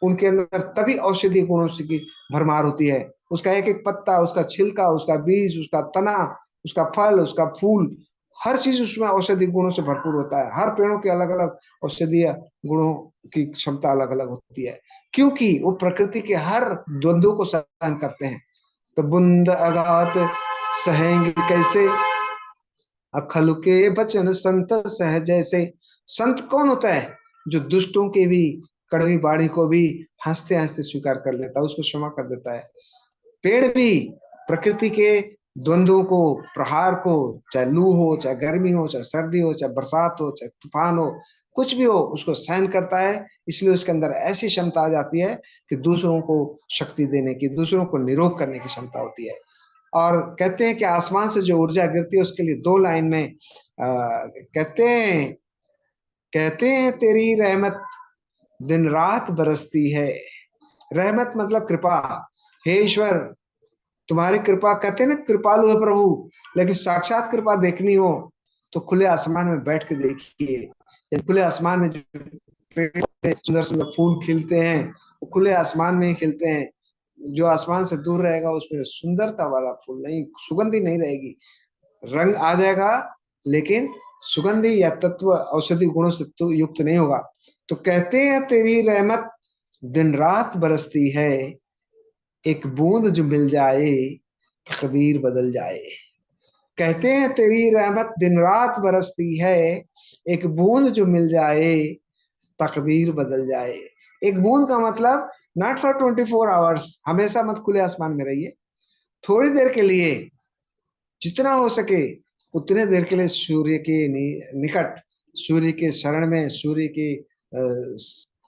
उनके अंदर तभी औषधि गुणों की भरमार होती है। उसका एक एक पत्ता, उसका छिलका, उसका बीज, उसका तना, उसका फल, उसका फूल, हर चीज उसमें औषधि गुणों से भरपूर होता है। हर पेड़ों के अलग अलग औषधीय गुणों की क्षमता अलग अलग होती है, क्योंकि वो प्रकृति के हर द्वंद्व को सहन करते हैं। तो बुंद अगात सहेंगे कैसे, अखल के बचन संत सहज जैसे। संत कौन होता है? जो दुष्टों के भी कड़वी बाणी को भी हंसते हंसते स्वीकार कर लेता है, उसको क्षमा कर देता है। पेड़ भी प्रकृति के द्वंद्वों को, प्रहार को, चाहे लू हो, चाहे गर्मी हो, चाहे सर्दी हो, चाहे बरसात हो, चाहे तूफान हो, कुछ भी हो, उसको सहन करता है। इसलिए उसके अंदर ऐसी क्षमता आ जाती है कि दूसरों को शक्ति देने की, दूसरों को निरोग करने की क्षमता होती है। और कहते हैं कि आसमान से जो ऊर्जा गिरती है उसके लिए दो लाइन में कहते हैं तेरी रहमत दिन रात बरसती है। रहमत मतलब कृपा। हे ईश्वर, तुम्हारी कृपा, कहते हैं ना कृपालु है प्रभु, लेकिन साक्षात कृपा देखनी हो तो खुले आसमान में बैठ के देखिए। खुले आसमान में जो पेड़ सुंदर सुंदर फूल खिलते हैं, वो खुले आसमान में ही खिलते हैं। जो आसमान से दूर रहेगा उसमें सुंदरता वाला फूल नहीं, सुगंधी नहीं रहेगी, रंग आ जाएगा, लेकिन सुगंधी या तत्व औषधि गुणों से तो युक्त नहीं होगा। तो कहते हैं तेरी रहमत दिन रात बरसती है, एक बूंद जो मिल जाए तकदीर बदल जाए। कहते हैं तेरी रहमत दिन रात बरसती है, एक बूंद जो मिल जाए तकदीर बदल जाए। एक बूंद का मतलब नॉट फॉर 24 आवर्स, हमेशा मत खुले आसमान में रहिए, थोड़ी देर के लिए, जितना हो सके उतने देर के लिए सूर्य के निकट, सूर्य के शरण में, सूर्य के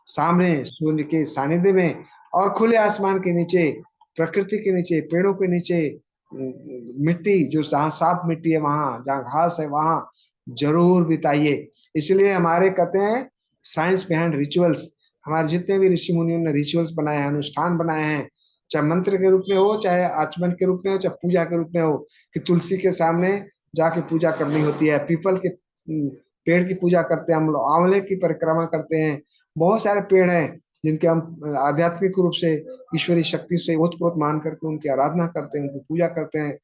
सामने, सूर्य के सानिध्य में, और खुले आसमान के नीचे, प्रकृति के नीचे, पेड़ों के नीचे, मिट्टी जो साफ मिट्टी है वहां, जहाँ घास है वहां जरूर बिताइए। इसलिए हमारे कहते हैं साइंस बिहाइंड रिचुअल्स, हमारे जितने भी ऋषि मुनियों ने रिचुअल्स बनाए हैं, अनुष्ठान बनाए हैं, चाहे मंत्र के रूप में हो, चाहे आचमन के रूप में हो, चाहे पूजा के रूप में हो, कि तुलसी के सामने जाके पूजा करनी होती है, पीपल के पेड़ की पूजा करते हैं हम लोग, आंवले की परिक्रमा करते हैं। बहुत सारे पेड़ हैं जिनके हम आध्यात्मिक रूप से ईश्वरीय शक्ति से ओतप्रोत मान करके उनकी आराधना करते हैं, उनकी पूजा करते हैं,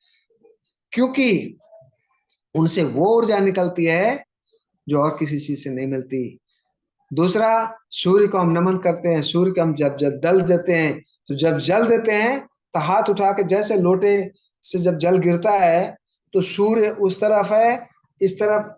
क्योंकि उनसे वो ऊर्जा निकलती है जो और किसी चीज से नहीं मिलती। दूसरा, सूर्य को हम नमन करते हैं। सूर्य को हम जब जब जल देते हैं, तो जब जल देते हैं तो हाथ उठा के जैसे लोटे से जब जल गिरता है तो सूर्य उस तरफ है, इस तरफ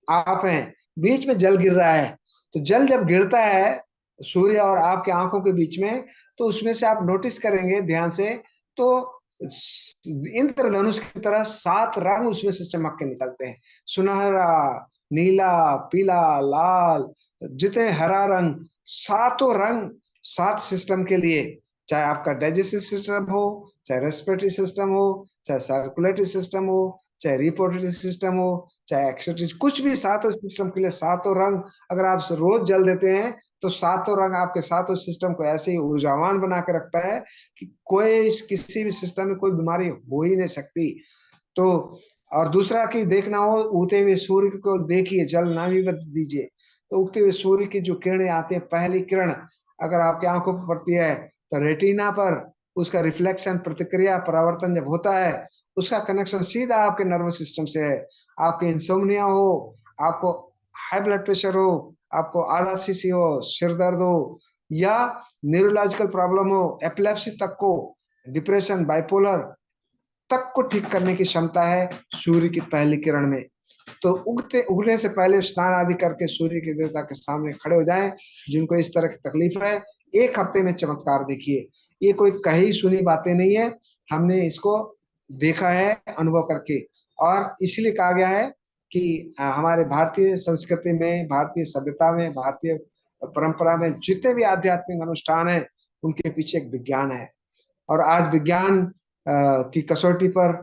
आप हैं, बीच में जल गिर रहा है। तो जल जब गिरता है सूर्य और आपके आंखों के बीच में, तो उसमें से आप नोटिस करेंगे ध्यान से, तो इंद्रधनुष की तरह 7 रंग उसमें से चमक के निकलते हैं। सुनहरा, नीला, पीला, लाल, जितने हरा रंग, सातों रंग 7 सिस्टम के लिए, चाहे आपका डाइजेस्टिव सिस्टम हो, चाहे रेस्पिरेटरी सिस्टम हो, चाहे सर्कुलेटरी सिस्टम हो, चाहे रिप्रोडक्टिव सिस्टम हो, चाहे एक्सेट्री, कुछ भी 7 सिस्टम के लिए 7 रंग अगर आप रोज जल देते हैं तो 7 रंग आपके 7 सिस्टम को ऐसे ही ऊर्जावान बना के रखता है कि कोई किसी भी सिस्टम में कोई बीमारी हो ही नहीं सकती। तो और दूसरा कि देखना हो, उगते हुए सूर्य को देखिए, जल ना भी बद दीजिए, तो उगते हुए सूर्य की जो किरणें आती है, पहली किरण अगर आपकी आंखों पर पड़ती है तो रेटिना पर उसका रिफ्लेक्शन, प्रतिक्रिया, परावर्तन जब होता है, उसका कनेक्शन सीधा आपके नर्वस सिस्टम से है। आपके इंसोम्निया हो, आपको हाई ब्लड प्रेशर हो, आपको आलसी हो, सिर दर्द हो, या न्यूरोलॉजिकल प्रॉब्लम हो, एपिलेप्सी तक को, डिप्रेशन, बाइपोलर तक को ठीक करने की क्षमता है सूर्य की पहली किरण में। तो उगने से पहले स्नान आदि करके सूर्य के देवता के सामने खड़े हो जाएं। जिनको इस तरह की तकलीफ है, 1 हफ्ते में चमत्कार देखिए। ये कोई कही सुनी बातें नहीं है, हमने इसको देखा है अनुभव करके। और इसलिए कहा गया है कि हमारे भारतीय संस्कृति में, भारतीय सभ्यता में, भारतीय परंपरा में जितने भी आध्यात्मिक अनुष्ठान है, उनके पीछे एक विज्ञान है। और आज विज्ञान की कसौटी पर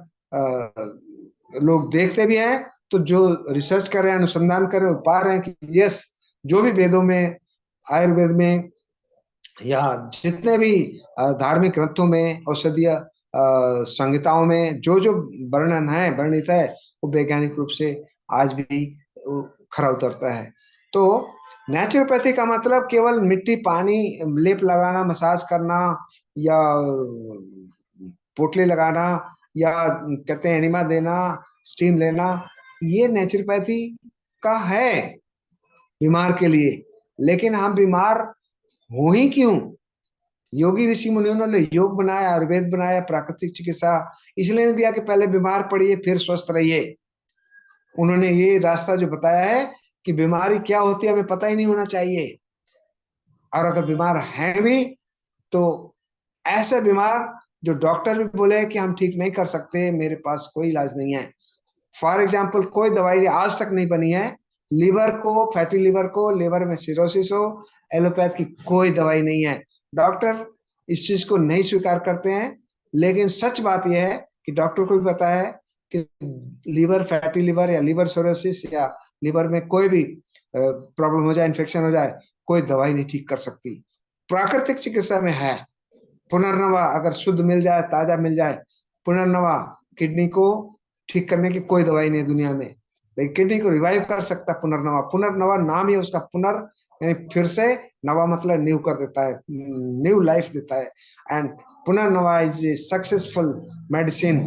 लोग देखते भी हैं, तो जो रिसर्च कर रहे हैं, अनुसंधान कर रहे हैं, पा रहे हैं कि यस, जो भी वेदों में, आयुर्वेद में, या जितने भी धार्मिक ग्रंथों में, औषधीय संहिताओं में जो जो वर्णन है, वर्णित है, वो वैज्ञानिक रूप से आज भी खरा उतरता है। तो नेचुरोपैथी का मतलब केवल मिट्टी, पानी, लेप लगाना, मसाज करना, या पोटली लगाना, या कहते हैं एनिमा देना, स्टीम लेना, ये नेचुरोपैथी का है बीमार के लिए। लेकिन हम बीमार हो ही क्यों? योगी ऋषि मुनियों ने योग बनाया, आयुर्वेद बनाया, प्राकृतिक चिकित्सा इसलिए नहीं दिया कि पहले बीमार पड़िए फिर स्वस्थ रहिए। उन्होंने ये रास्ता जो बताया है कि बीमारी क्या होती है हमें पता ही नहीं होना चाहिए, और अगर बीमार हैं भी तो ऐसे बीमार जो डॉक्टर भी बोले कि हम ठीक नहीं कर सकते, मेरे पास कोई इलाज नहीं है। फॉर एग्जाम्पल, कोई दवाई आज तक नहीं बनी है लीवर को, फैटी लीवर को, लीवर में सिरोसिस हो, एलोपैथ की कोई दवाई नहीं है। डॉक्टर इस चीज को नहीं स्वीकार करते हैं, लेकिन सच बात यह है कि डॉक्टर को भी पता है कि लीवर, फैटी लीवर या लीवर सिरोसिस या लीवर में कोई भी प्रॉब्लम हो जाए, इन्फेक्शन हो जाए, कोई दवाई नहीं ठीक कर सकती। प्राकृतिक चिकित्सा में है पुनर्नवा, अगर शुद्ध मिल जाए, ताजा मिल जाए, पुनर्नवा, किडनी को ठीक करने की कोई दवाई नहीं दुनिया में, लेकिन किडनी को रिवाइव कर सकता है पुनर्नवा। पुनर्नवा नाम ही उसका, पुनर् यानी फिर से, नवा मतलब न्यू कर देता है, न्यू लाइफ देता है। And Punarnava is a successful medicine,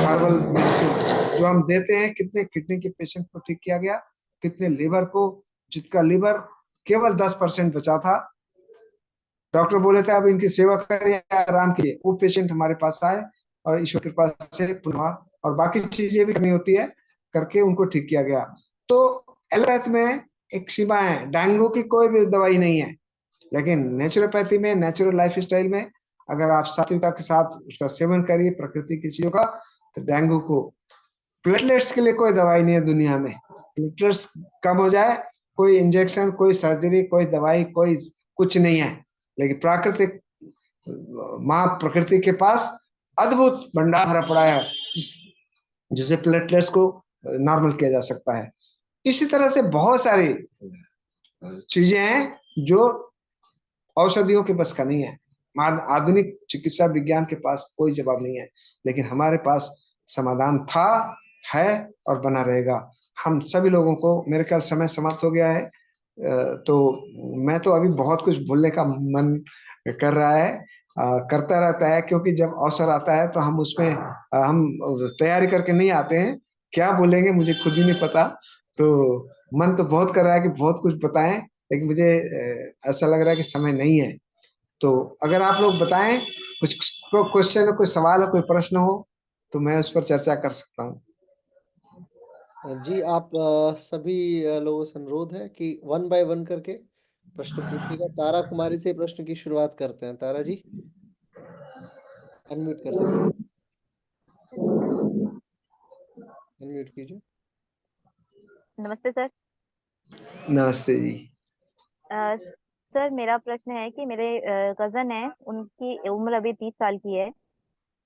herbal medicine जो हम देते हैं। कितने किडनी के पेशेंट को ठीक किया गया, कितने लीवर को, जिसका लीवर केवल 10% बचा था, डॉक्टर बोले थे अब इनकी सेवा करिए, आराम कीजिए, वो पेशेंट हमारे पास आए और ईश्वर की कृपा से पुनः, और बाकी चीजें भी करनी होती है, करके उनको ठीक किया गया। तो एलोपैथ में एक सीमा है, डेंगू की कोई भी दवाई नहीं है, लेकिन नेचुरोपैथी में, नेचुरल लाइफ स्टाइल में अगर आप सात्विकता के साथ उसका सेवन करिए, प्रकृति की चीजों का, तो डेंगू को, प्लेटलेट्स के लिए कोई दवाई नहीं है दुनिया में। प्लेटलेट्स कम हो जाए, कोई इंजेक्शन, कोई सर्जरी, कोई दवाई, कोई कुछ नहीं है। लेकिन प्राकृतिक, माँ प्रकृति के पास अद्भुत भंडार भरा पड़ा है जिसे प्लेटलेट्स को नॉर्मल किया जा सकता है। इसी तरह से बहुत सारी चीजें हैं जो औषधियों के बस का नहीं है। आधुनिक चिकित्सा विज्ञान के पास कोई जवाब नहीं है, लेकिन हमारे पास समाधान था, है और बना रहेगा। हम सभी लोगों को, मेरे ख्याल समय समाप्त हो गया है, तो मैं तो अभी बहुत कुछ बोलने का मन कर रहा है, करता रहता है, क्योंकि जब अवसर आता है तो हम उसमें हम तैयारी करके नहीं आते हैं, क्या बोलेंगे मुझे खुद ही नहीं पता। तो मन तो बहुत कर रहा है कि बहुत कुछ बताएं, लेकिन मुझे ऐसा लग रहा है कि समय नहीं है। तो अगर आप लोग बताएं, कुछ क्वेश्चन हो, कोई सवाल हो, कोई प्रश्न हो, तो मैं उस पर चर्चा कर सकता हूँ। जी आप सभी लोगों से अनुरोध है कि वन बाय वन करके प्रश्न पूछिएगा। तारा कुमारी से प्रश्न की शुरुआत करते हैं। तारा जी अनम्यूट कर सकते हैं, अनम्यूट कीजिए। नमस्ते सर। नमस्ते जी। अ, सर मेरा प्रश्न है कि मेरे कजन है, उनकी उम्र अभी 30 साल की है।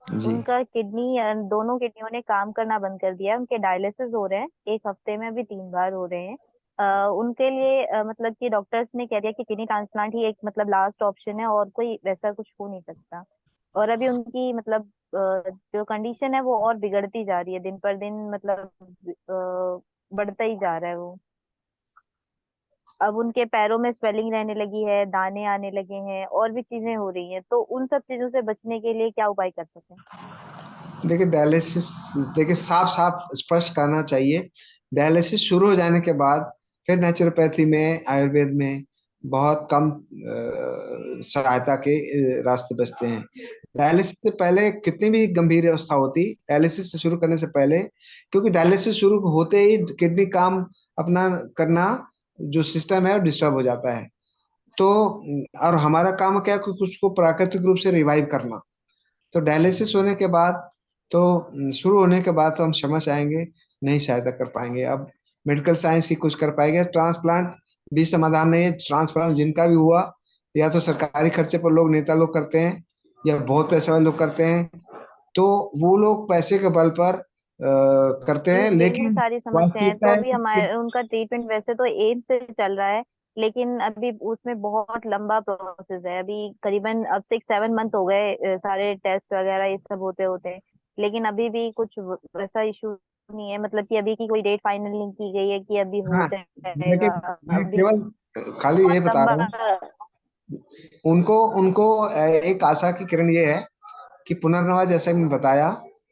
जी। उनका किडनी दोनों किडनियों ने काम करना बंद कर दिया है। उनके डायलिसिस हो रहे हैं, एक हफ्ते में अभी 3 बार हो रहे हैं। उनके लिए मतलब कि डॉक्टर्स ने कह दिया कि किडनी ट्रांसप्लांट ही एक मतलब लास्ट ऑप्शन है, और कोई वैसा कुछ हो नहीं सकता। और अभी उनकी मतलब जो कंडीशन है वो और बिगड़ती जा रही है, दिन पर दिन मतलब बढ़ता ही जा रहा है वो। अब उनके पैरों में स्वेलिंग रहने लगी है, दाने आने लगे हैं, और भी चीजें हो रही हैं। तो उन सब चीजों से बचने के लिए क्या उपाय कर सकते हैं? देखिए डायलिसिस, देखिए साफ साफ स्पष्ट करना चाहिए, डायलिसिस शुरू हो जाने के बाद फिर नेचुरोपैथी में, आयुर्वेद में बहुत कम सहायता के रास्ते बचते हैं। डायलिसिस से पहले कितनी भी गंभीर अवस्था होती, डायलिसिस से शुरू करने से पहले, क्योंकि डायलिसिस शुरू होते ही किडनी काम अपना करना जो सिस्टम है वो डिस्टर्ब हो जाता है। तो और हमारा काम क्या है कि कुछ को प्राकृतिक रूप से रिवाइव करना। तो डायलिसिस होने के बाद तो शुरू होने के बाद तो हम समझ आएंगे, नहीं सहायता कर पाएंगे। अब मेडिकल साइंस ही कुछ कर पाएंगे। ट्रांसप्लांट भी समाधान नहीं है। ट्रांसप्लांट जिनका भी हुआ, या तो सरकारी खर्चे पर लोग, नेता लोग करते हैं, या बहुत पैसे वाले लोग करते हैं। तो वो लोग पैसे के बल पर करते हैं, यही लेकिन सारी समस्या है। वास्तविकता तो है अभी कि हमारे उनका ट्रीटमेंट वैसे तो एम्स से चल रहा है, लेकिन अभी उसमें बहुत लंबा प्रोसेस है। अभी करीबन अब 6-7 मंथ हो गए सारे टेस्ट वगैरह ये सब होते होते, लेकिन अभी भी कुछ वैसा इशू नहीं है। मतलब कि अभी की कोई डेट फाइनल नहीं की गई है कि अभी हो हाँ, जाएगा। देखिए मैं अभी केवल खाली ये बहुत बता लंबा। रहा हूँ, उनको उनको एक आशा की किरण ये है कि पुनर्नवा, जैसे मैंने बताया,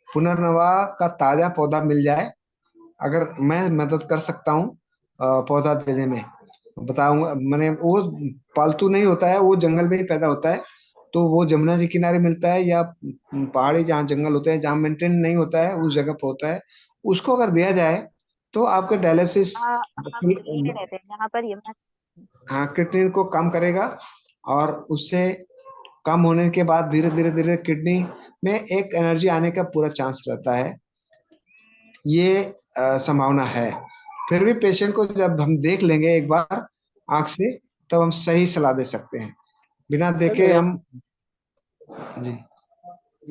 पुनर्नवा का ताजा पौधा मिल जाए। अगर मैं मदद कर सकता हूँ पौधा देने में, बताऊंगा। मैंने वो पालतू नहीं होता है, वो जंगल में ही पैदा होता है। तो वो जमुना जी किनारे मिलता है, या पहाड़ी जहाँ जंगल होते हैं, जहाँ मेंटेन नहीं होता है, उस जगह पे होता है। उसको अगर दिया जाए तो आपके डायलिसिस, हाँ, हम दिल्ली में रहते हैं जहाँ पर ये हाँ, क्रिएटिनिन को कम करेगा। और उससे कम होने के बाद धीरे धीरे धीरे किडनी में एक एनर्जी आने का पूरा चांस रहता है। ये संभावना है। फिर भी पेशेंट को जब हम देख लेंगे एक बार आंख से, तब हम सही सलाह दे सकते हैं। बिना देखे चलिए हम। जी।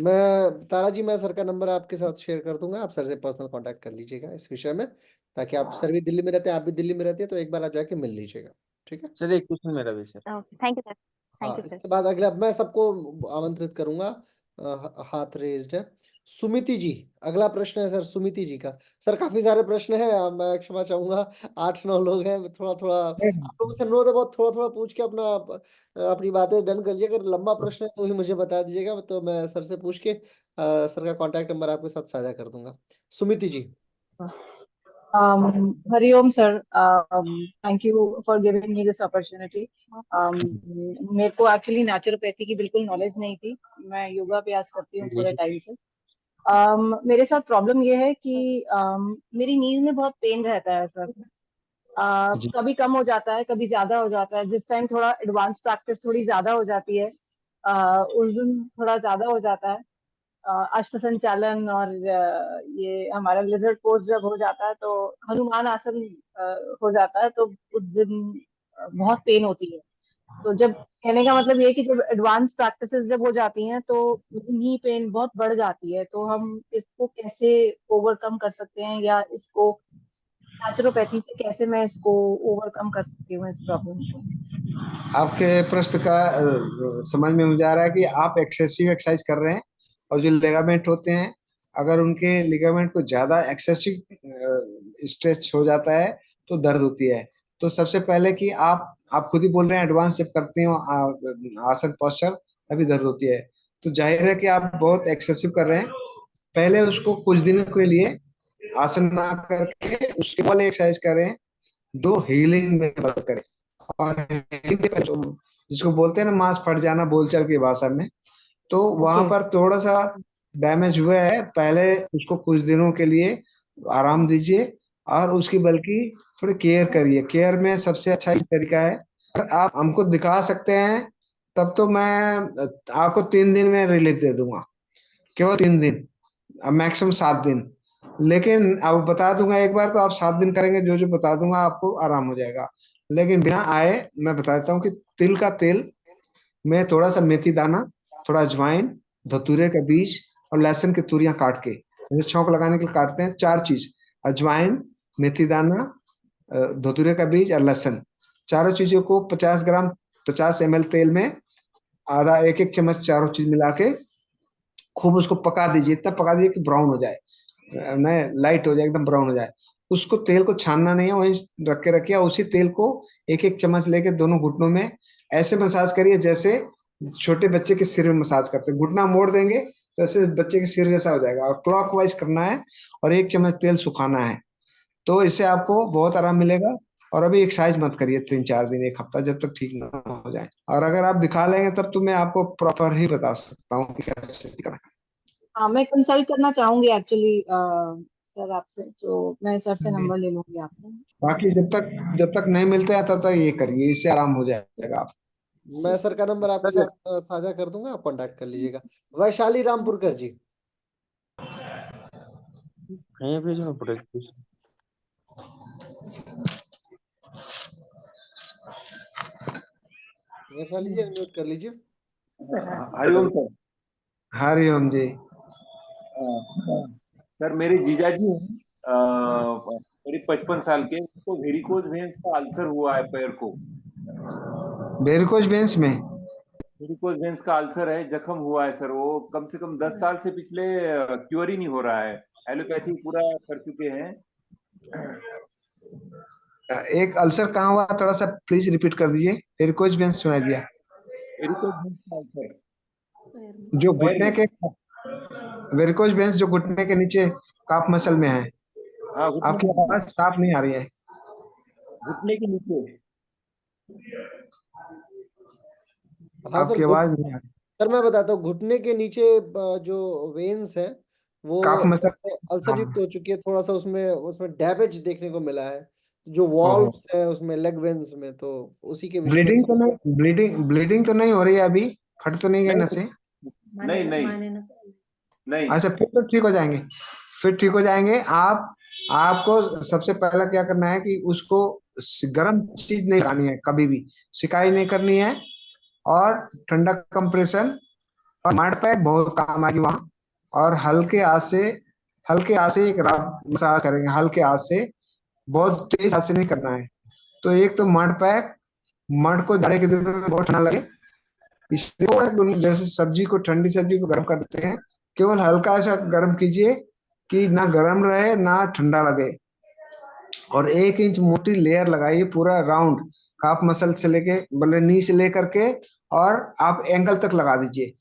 मैं तारा जी, मैं सर का नंबर आपके साथ शेयर कर दूंगा। आप सर से पर्सनल कांटेक्ट कर लीजिएगा इस विषय में, ताकि आप सर भी दिल्ली में रहते हैं, आप भी दिल्ली में रहते हैं, तो एक बार आप जाके मिल लीजिएगा। ठीक है। सर एक क्वेश्चन मेरा भी sir. Okay, thank you sir. Thank हाँ, यू सर। इसके बाद अगला मैं सबको आमंत्रित करूंगा। हाथ रेज्ड है। सुमिति जी, अगला प्रश्न है सर सुमिति जी का। सर काफी सारे प्रश्न हैं, मैं क्षमा चाहूंगा। 8-9 लोग हैं, थोड़ा थोड़ा आप लोगों से अनुरोध है, बहुत थोड़ा थोड़ा पूछ के अपना अपनी बातें डन कर लीजिए। अगर लंबा प्रश्न है तो भी मुझे बता दीजिएगा, तो मैं सर से पूछ के सर का कॉन्टैक्ट नंबर आपके साथ साझा कर दूंगा। सुमिति जी। Hariom sir, thank you for giving me this opportunity. मेरे को एक्चुअली नेचुरोपैथी की बिल्कुल नॉलेज नहीं थी। मैं योगा अभ्यास करती हूँ थोड़े टाइम से। मेरे साथ प्रॉब्लम ये है कि मेरी नीज में बहुत पेन रहता है सर। कभी कम हो जाता है, कभी ज्यादा हो जाता है। जिस टाइम थोड़ा एडवांस प्रैक्टिस थोड़ी ज्यादा हो जाती है, उस दिन थोड़ा ज्यादा हो जाता है। अश्व संचालन और ये हमारा लिजर्ड पोज जब हो जाता है तो हनुमान आसन हो जाता है, तो उस दिन बहुत पेन होती है। तो जब कहने का मतलब ये है कि जब एडवांस प्रैक्टिसेस जब हो जाती हैं तो नी पेन बहुत बढ़ जाती है। तो हम इसको कैसे ओवरकम कर सकते हैं, या इसको नेचुरोपैथी से कैसे मैं इसको ओवरकम कर सकती हूँ इस प्रॉब्लम को? आपके प्रश्न का समझ में मुझे आ रहा है कि आप एक्सेसिव एक्सरसाइज कर रहे हैं, और जो लिगामेंट होते हैं, अगर उनके लिगामेंट को ज्यादा एक्सेसिव स्ट्रेच हो जाता है तो दर्द होती है। तो सबसे पहले कि आप खुद ही बोल रहे हैं एडवांस जब करते हो आसन पोस्चर, तभी दर्द होती है। तो जाहिर है कि आप बहुत एक्सेसिव कर रहे हैं। पहले उसको कुछ दिनों के लिए आसन ना करके उसके वाले एक्सरसाइज करें, जो हीलिंग में मदद करे। और healing के जो जिसको बोलते हैं ना मांस फट जाना बोलचाल की भाषा में, तो वहां ओके। पर थोड़ा सा डैमेज हुआ है। पहले उसको कुछ दिनों के लिए आराम दीजिए और उसकी बल्कि थोड़ी केयर करिए। केयर में सबसे अच्छा एक तरीका है, अगर आप हमको दिखा सकते हैं तब तो मैं आपको 3 दिन में रिलीफ दे दूंगा, केवल 3 दिन, मैक्सिमम 7 दिन। लेकिन अब बता दूंगा एक बार, तो आप 7 दिन करेंगे, जो जो बता दूंगा आपको आराम हो जाएगा। लेकिन बिना आए मैं बता देता हूँ कि तिल का तेल में थोड़ा सा मेथी दाना, थोड़ा अजवाइन, धतूरे का बीज और लहसुन की तुरियां काट के, जैसे छौंक लगाने के लिए काटते हैं, 4 चीज, अजवाइन, मेथी दाना, धतूरे का बीज और लहसुन, चारों चीजों को 50 ग्राम 50 ml तेल में आधा एक एक चम्मच चारों चीज मिला के खूब उसको पका दीजिए। इतना पका दीजिए कि ब्राउन हो जाए, नहीं लाइट हो जाए, एकदम ब्राउन हो जाए। उसको तेल को छानना नहीं है, वहीं रख के रखिए। उसी तेल को एक एक चम्मच लेके दोनों घुटनों में ऐसे मसाज करिए जैसे छोटे बच्चे के सिर में मसाज करते हैं। घुटना मोड़ देंगे तो ऐसे बच्चे के सिर जैसा हो जाएगा, और क्लॉकवाइज करना है और 1 चम्मच तेल सुखाना है। तो इससे आपको बहुत आराम मिलेगा। और अभी एक्सरसाइज मत करिए 3-4 दिन, एक हफ्ता, जब तक ठीक ना हो जाए। और अगर आप दिखा लेंगे तब तो मैं आपको प्रॉपर ही बता सकता हूँ कि कैसे करना है। हाँ, मैं कंसल्ट करना चाहूंगी एक्चुअली सर आपसे, तो मैं सर से जी। नंबर ले लूंगी आपका। बाकी जब तक नहीं मिलते हैं तब तक ये करिए, इससे आराम हो जाएगा आप। मैं सर का नंबर आपके साथ साझा कर दूंगा, आप कांटेक्ट कर लीजिएगा। वैशाली रामपुरकर जी। कहीं भेजना पड़ेगा कुछ? वैशाली जी अनम्यूट कर लीजिए। हरिओम सर। हरिओम जी। सर मेरे जीजाजी हैं, करीब 55 साल के, उनको वेरिकोज वेन्स का अल्सर हुआ है पैर को। वेरिकोज वेन्स में वेरिकोज वेन्स का अल्सर है, जख्म हुआ है सर। वो कम से कम 10 साल से पिछले क्योर ही नहीं हो रहा है। एलोपैथी पूरा कर चुके हैं। एक अल्सर कहाँ हुआ, थोड़ा सा प्लीज रिपीट कर दीजिए। वेरिकोज वेन्स सुना दिया। वेरिकोज वेन्स का अल्सर जो पैर घुटने में। के वेरिकोज वेन्स जो घुटने के नीचे काफ मसल में है। हाँ, घुटने आपकी के नीचे। आवाज साफ नहीं आ रही है। घुटने के नीचे। हाँ सर, आपकी आवाज नहीं आ रही। सर मैं बताता हूँ, घुटने के नीचे जो वेन्स है वो काफ मसल। अल्सर हाँ। युक्त हो चुकी है। थोड़ा सा उसमें उसमें डैमेज देखने को मिला है, जो ओहो। वॉल्व्स है उसमें लेग वेन्स में, तो उसी के विषय में ब्लीडिंग तो नहीं, ब्लीडिंग तो नहीं हो रही है अभी? फट तो नहीं गई नहीं नसें? नहीं नहीं नहीं। अच्छा, फिर तो ठीक हो जाएंगे। फिर ठीक हो जाएंगे। आपको सबसे पहला क्या करना है कि उसको गर्म चीज नहीं खानी है कभी भी, सिकाई नहीं करनी है। और ठंडा कंप्रेशन और माड़ पैक बहुत काम आएगी वहां। और हल्के हाथ से एक मसाज करेंगे, हल्के हाथ से, बहुत तेज हाथ से नहीं करना है। तो एक तो मड पैक, मड को जाड़े के दिन में बहुत ठंडा लगे, इसलिए थोड़ा जैसे सब्जी को, ठंडी सब्जी को गर्म करते हैं, केवल हल्का सा गर्म कीजिए कि ना गर्म रहे ना ठंडा लगे। और 1 इंच मोटी लेयर लगाइए पूरा राउंड, काफ मसल से लेके मतलब नी से लेकर के, और आप एंकल तक लगा दीजिए,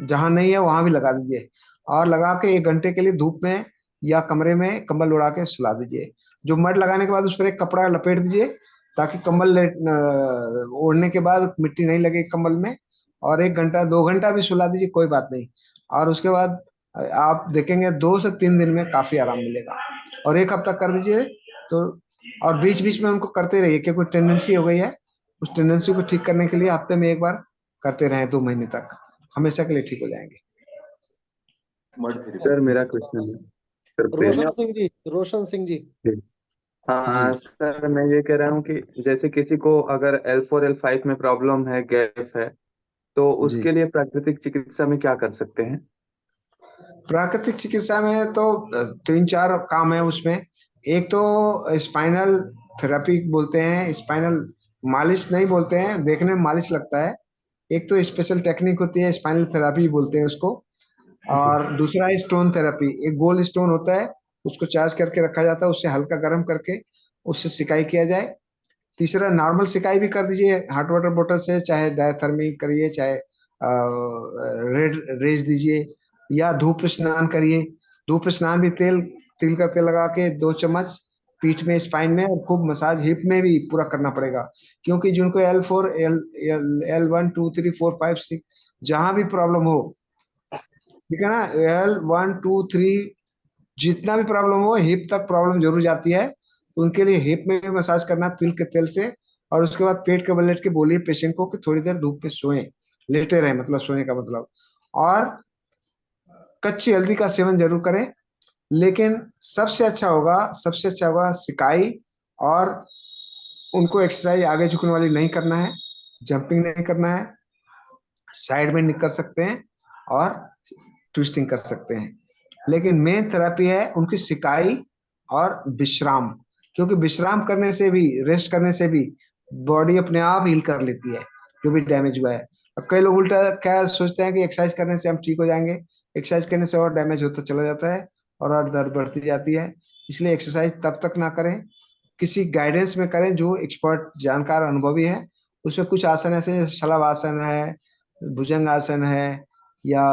जहां नहीं है वहां भी लगा दीजिए। और लगा के 1 घंटे के लिए धूप में या कमरे में कंबल उड़ा के सुला दीजिए। जो मड लगाने के बाद उस पर एक कपड़ा लपेट दीजिए, ताकि ओढ़ने के बाद मिट्टी नहीं लगे कंबल में। और 1 घंटा 2 घंटा भी सुला दीजिए, कोई बात नहीं। और उसके बाद आप देखेंगे 2 से 3 दिन में काफी आराम मिलेगा। और 1 हफ्ता कर दीजिए तो। और बीच बीच में उनको करते रहिए, कि कोई टेंडेंसी हो गई है, उस टेंडेंसी को ठीक करने के लिए हफ्ते में एक बार करते रहें 2 महीने तक, हमेशा के लिए ठीक हो जाएंगे। Mud therapy. सर मेरा क्वेश्चन है सर पे। रोशन सिंह जी, रोशन सिंह जी। हाँ जी। सर, मैं ये कह रहा हूँ कि जैसे किसी को अगर L4 L5 में प्रॉब्लम है, गैप है, तो जी। उसके लिए प्राकृतिक चिकित्सा में क्या कर सकते हैं? प्राकृतिक चिकित्सा में तो 3-4 काम है उसमें। एक तो स्पाइनल थेरेपी बोलते हैं, स्पाइनल मालिश नहीं बोलते हैं, देखने में मालिश लगता है। एक तो स्पेशल टेक्निक होती है, स्पाइनल थेरेपी बोलते हैं उसको। और दूसरा है स्टोन थेरेपी। एक गोल स्टोन होता है, उसको चार्ज करके रखा जाता है, उससे हल्का गर्म करके उससे सिकाई किया जाए। तीसरा नॉर्मल सिकाई भी कर दीजिए हॉट वाटर बोतल से, चाहे डायथर्मिक करिए, चाहे रेड रेज दीजिए, या धूप स्नान करिए। धूप स्नान भी तिल का तेल लगा के 2 चम्मच पीठ में, स्पाइन में, और खूब मसाज हिप में भी पूरा करना पड़ेगा, क्योंकि जिनको L4 L1 2 3 4 5 6 जहां भी प्रॉब्लम हो, ठीक है ना, L1 2 3 जितना भी प्रॉब्लम हो, हिप तक प्रॉब्लम जरूर जाती है, तो उनके लिए हिप में भी मसाज करना तिल के तेल से। और उसके बाद पेट के बल लेट के बोलिए पेशेंट को कि थोड़ी देर धूप में सोएं, लेटे रहे, मतलब सोने का मतलब। और कच्ची हल्दी का सेवन जरूर करें, लेकिन सबसे अच्छा होगा सिकाई। और उनको एक्सरसाइज आगे झुकने वाली नहीं करना है, जंपिंग नहीं करना है, साइड में नहीं कर सकते हैं, और ट्विस्टिंग कर सकते हैं। लेकिन मेन थेरेपी है उनकी सिकाई और विश्राम, क्योंकि विश्राम करने से भी, रेस्ट करने से भी बॉडी अपने आप हील कर लेती है जो भी डैमेज हुआ है। और कई लोग उल्टा क्या सोचते हैं कि एक्सरसाइज करने से हम ठीक हो जाएंगे, एक्सरसाइज करने से और डैमेज होता चला जाता है और दर्द बढ़ती जाती है। इसलिए एक्सरसाइज तब तक ना करें, किसी गाइडेंस में करें जो एक्सपर्ट, जानकार, अनुभवी है। उसमें कुछ आसन ऐसे शलभ आसन है, भुजंग आसन है, या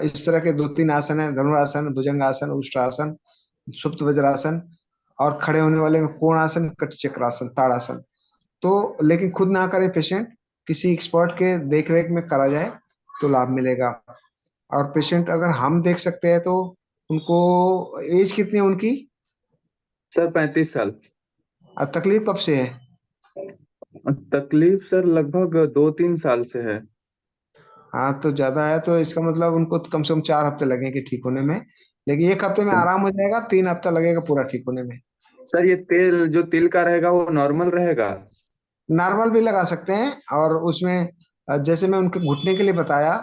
इस तरह के 2 3 आसन है, धनुरासन, भुजंगासन, उष्ट्रासन, सुप्त वज्रासन, और खड़े होने वाले में कोणासन, कट चक्रासन, ताड़ासन। तो लेकिन खुद ना करे पेशेंट, किसी एक्सपर्ट के देख रेख में करा जाए तो लाभ मिलेगा। और पेशेंट अगर हम देख सकते हैं तो उनको, एज कितनी है उनकी? सर 35 साल। और तकलीफ कब से है? तकलीफ सर लगभग 2 3 साल से है। हाँ, तो ज्यादा है, तो इसका मतलब उनको तो कम से कम 4 हफ्ते लगेंगे ठीक होने में, लेकिन 1 हफ्ते में आराम हो जाएगा, 3 हफ्ता लगेगा पूरा ठीक होने में। सर ये तेल जो तिल का रहेगा वो नॉर्मल रहेगा? नॉर्मल भी लगा सकते हैं, और उसमें जैसे मैं उनके घुटने के लिए बताया,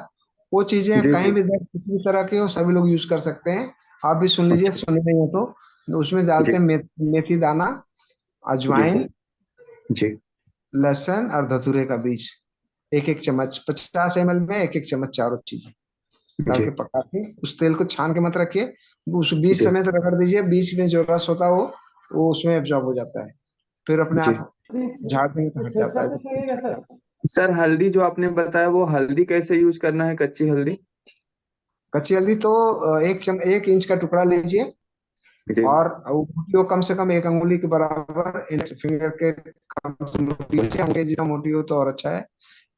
वो चीजें जी कहीं जी। भी दर्द किसी भी तरह के हो, सभी लोग यूज कर सकते हैं। आप भी सुन लीजिए, अच्छा। सुने नहीं हो तो उसमें डालते जी हैं मेथी दाना, जी अजवाइन, जी लहसुन और धतूरे का बीज, 1 1 चम्मच, 50 ml में 1 1 चम्मच, चारों चीजें डाल जी के पका के, उस तेल को छान के मत रखिए, उस बीज जी समेत रगड़ दीजिए, बीज में जो रस होता है वो उसमें एब्जॉर्ब हो जाता है, फिर अपने जी। आप झाड़ देंगे तो हट जाता है। सर हल्दी जो आपने बताया वो हल्दी कैसे यूज करना है, कच्ची हल्दी? कच्ची हल्दी तो 1 इंच का टुकड़ा लीजिए, जी और वो कम से कम 1 अंगुली के बराबर, इंडेक्स फिंगर के कम से मोटी होती है, अंगूठी जितना मोटी हो तो और अच्छा है।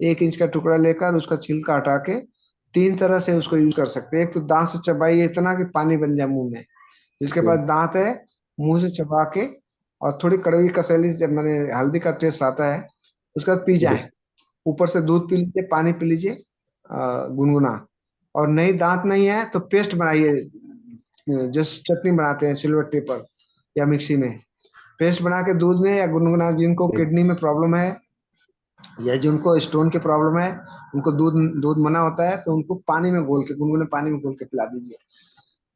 1 इंच का टुकड़ा लेकर उसका छिलका हटा के 3 तरह से उसको यूज कर सकते हैं। एक तो दांत से चबाइए इतना कि पानी बन जाए मुंह में, जिसके जी पास दांत है मुंह से चबा के, और थोड़ी कड़वी कसैली से, मैंने हल्दी का टेस्ट आता है, उसके बाद पी जी जाए। ऊपर से दूध पी लीजिए, पानी पी लीजिए गुनगुना। और नहीं, दांत नहीं है तो पेस्ट बनाइए, जैसे चटनी बनाते हैं सिलवट्टे पर या मिक्सी में, पेस्ट बना के दूध में या गुनगुना, जिनको जी किडनी में प्रॉब्लम है या जिनको स्टोन की प्रॉब्लम है, उनको दूध दूध मना होता है, तो उनको पानी में घोल के, गुनगुने पानी में घोल के पिला दीजिए।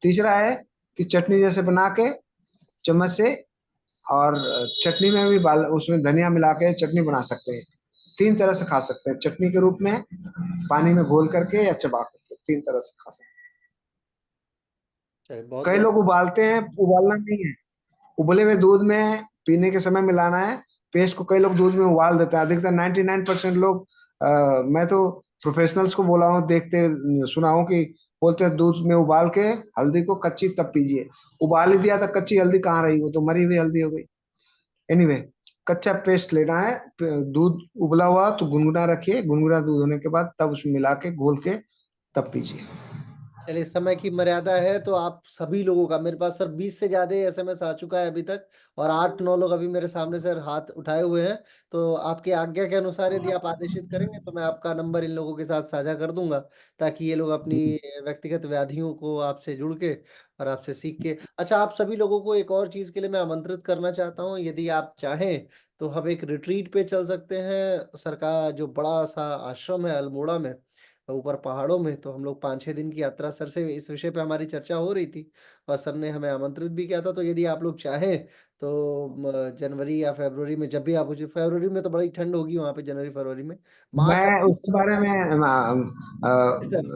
तीसरा है कि चटनी जैसे बना के चम्मच से, और चटनी में भी उसमें धनिया मिला के चटनी बना सकते हैं। 3 तरह से खा सकते हैं, चटनी के रूप में, पानी में घोल करके, या चबा करके, 3 तरह से खा सकते चलिए हैं। बहुत कई बहुत लोग उबालते हैं, उबालना नहीं है, उबले हुए दूध में पीने के समय मिलाना है। पेस्ट को कई लोग दूध में उबाल देते हैं, अधिकतर 99% लोग, मैं तो प्रोफेशनल्स को बोला हूँ, देखते सुना हूँ कि बोलते हैं दूध में उबाल के हल्दी को कच्ची तब पीजिए। उबाल ही दिया था, कच्ची हल्दी कहाँ रही, वो तो मरी हुई हल्दी हो गई। एनीवे, कच्चा पेस्ट लेना है, दूध उबला हुआ तो गुनगुना रखिए, गुनगुना दूध होने के बाद तब उसमें मिला के घोल के तब पीजिए। चलिए, समय की मर्यादा है, तो आप सभी लोगों का, मेरे पास सर 20 से ज्यादा SMS आ चुका है अभी तक, और 8 9 लोग अभी मेरे सामने सर हाथ उठाए हुए हैं। तो आपकी आज्ञा के अनुसार यदि आप आदेशित करेंगे तो मैं आपका नंबर इन लोगों के साथ साझा कर दूंगा, ताकि ये लोग अपनी व्यक्तिगत व्याधियों को आपसे जुड़ के और आपसे सीख के। अच्छा, आप सभी लोगों को एक और चीज के लिए मैं आमंत्रित करना चाहता हूँ, यदि आप चाहें तो हम एक रिट्रीट पे चल सकते हैं। सरकार जो बड़ा सा आश्रम है अल्मोड़ा में, ऊपर पहाड़ों में, तो हम लोग 5 6 दिन की यात्रा, सर से इस विषय पे हमारी चर्चा हो रही थी, और सर ने हमें आमंत्रित भी किया था। तो यदि आप लोग चाहें तो जनवरी या फरवरी में, जब भी आप, फरवरी में तो बड़ी ठंड होगी वहां पे, जनवरी फरवरी में, मार्च मैं उसके अप्रैल। बारे में सर,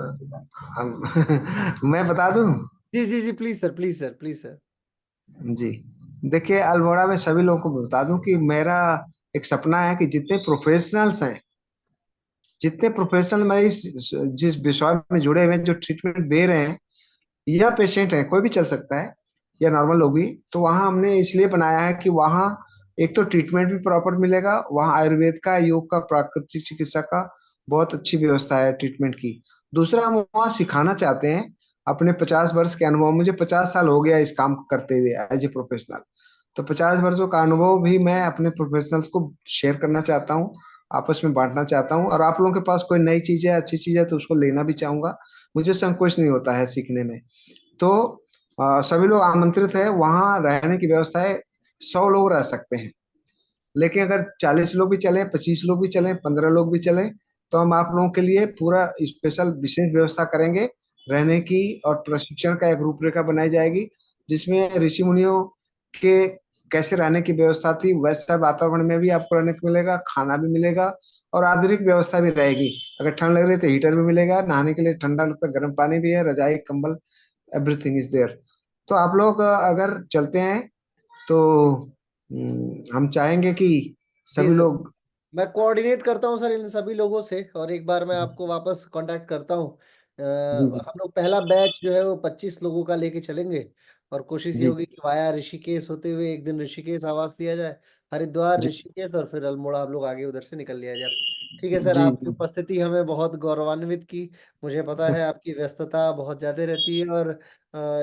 मैं बता दूं? जी जी जी, please sir, please sir, please sir. जी, देखिए, अल्मोड़ा में सभी लोगों को बता दूं कि मेरा एक सपना है कि जितने प्रोफेशनल मरीज जिस विषय में जुड़े हुए हैं, जो ट्रीटमेंट दे रहे हैं, यह पेशेंट है, कोई भी चल सकता है, या नॉर्मल लोग भी, तो वहाँ हमने इसलिए बनाया है कि वहाँ एक तो ट्रीटमेंट भी प्रॉपर मिलेगा, वहाँ आयुर्वेद का, योग का, प्राकृतिक चिकित्सा का बहुत अच्छी व्यवस्था है ट्रीटमेंट की। दूसरा, हम वहाँ सिखाना चाहते हैं अपने 50 वर्ष के अनुभव, मुझे 50 साल हो गया इस काम को करते हुए एज ए प्रोफेशनल, तो 50 वर्षों का अनुभव भी मैं अपने प्रोफेशनल्स को शेयर करना चाहता हूँ, आपस में बांटना चाहता हूँ। और आप लोगों के पास कोई नई चीज है, अच्छी चीज है, तो उसको लेना भी चाहूंगा, मुझे संकोच नहीं होता है सीखने में। तो सभी लोग आमंत्रित है, वहाँ रहने की व्यवस्था है, 100 लोग रह सकते हैं, लेकिन अगर 40 लोग भी चले, 25 लोग भी चले, 15 लोग भी चले, तो हम आप लोगों के लिए पूरा स्पेशल विशेष व्यवस्था करेंगे रहने की, और प्रशिक्षण का एक रूपरेखा बनाई जाएगी जिसमें ऋषि मुनियों के कैसे रहने की व्यवस्था थी वैसा वातावरण में भी आपको रहने को मिलेगा, खाना भी मिलेगा और आधुनिक व्यवस्था भी रहेगी। अगर ठंड लग रही है तो हीटर भी मिलेगा, नहाने के लिए ठंडा लगता है गर्म पानी भी है, रजाई कंबल एवरीथिंग इज देयर। तो आप लोग अगर चलते हैं तो हम चाहेंगे कि जी सभी सर, लोग। मैं कोऑर्डिनेट करता हूँ सर इन सभी लोगों से, और एक बार मैं आपको वापस कांटेक्ट करता हूँ। जी जी हम लोग पहला बैच जो है वो 25 लोगों का लेके चलेंगे, और कोशिश ये जी होगी कि वाया ऋषिकेश होते हुए एक दिन ऋषिकेश आवास लिया जाए, हरिद्वार जी ऋषिकेश, और फिर अल्मोड़ा हम लोग आगे उधर से निकल लिया जाए। ठीक है सर, जी आपकी जी उपस्थिति हमें बहुत गौरवान्वित की। मुझे पता है आपकी व्यस्तता बहुत ज्यादा रहती है, और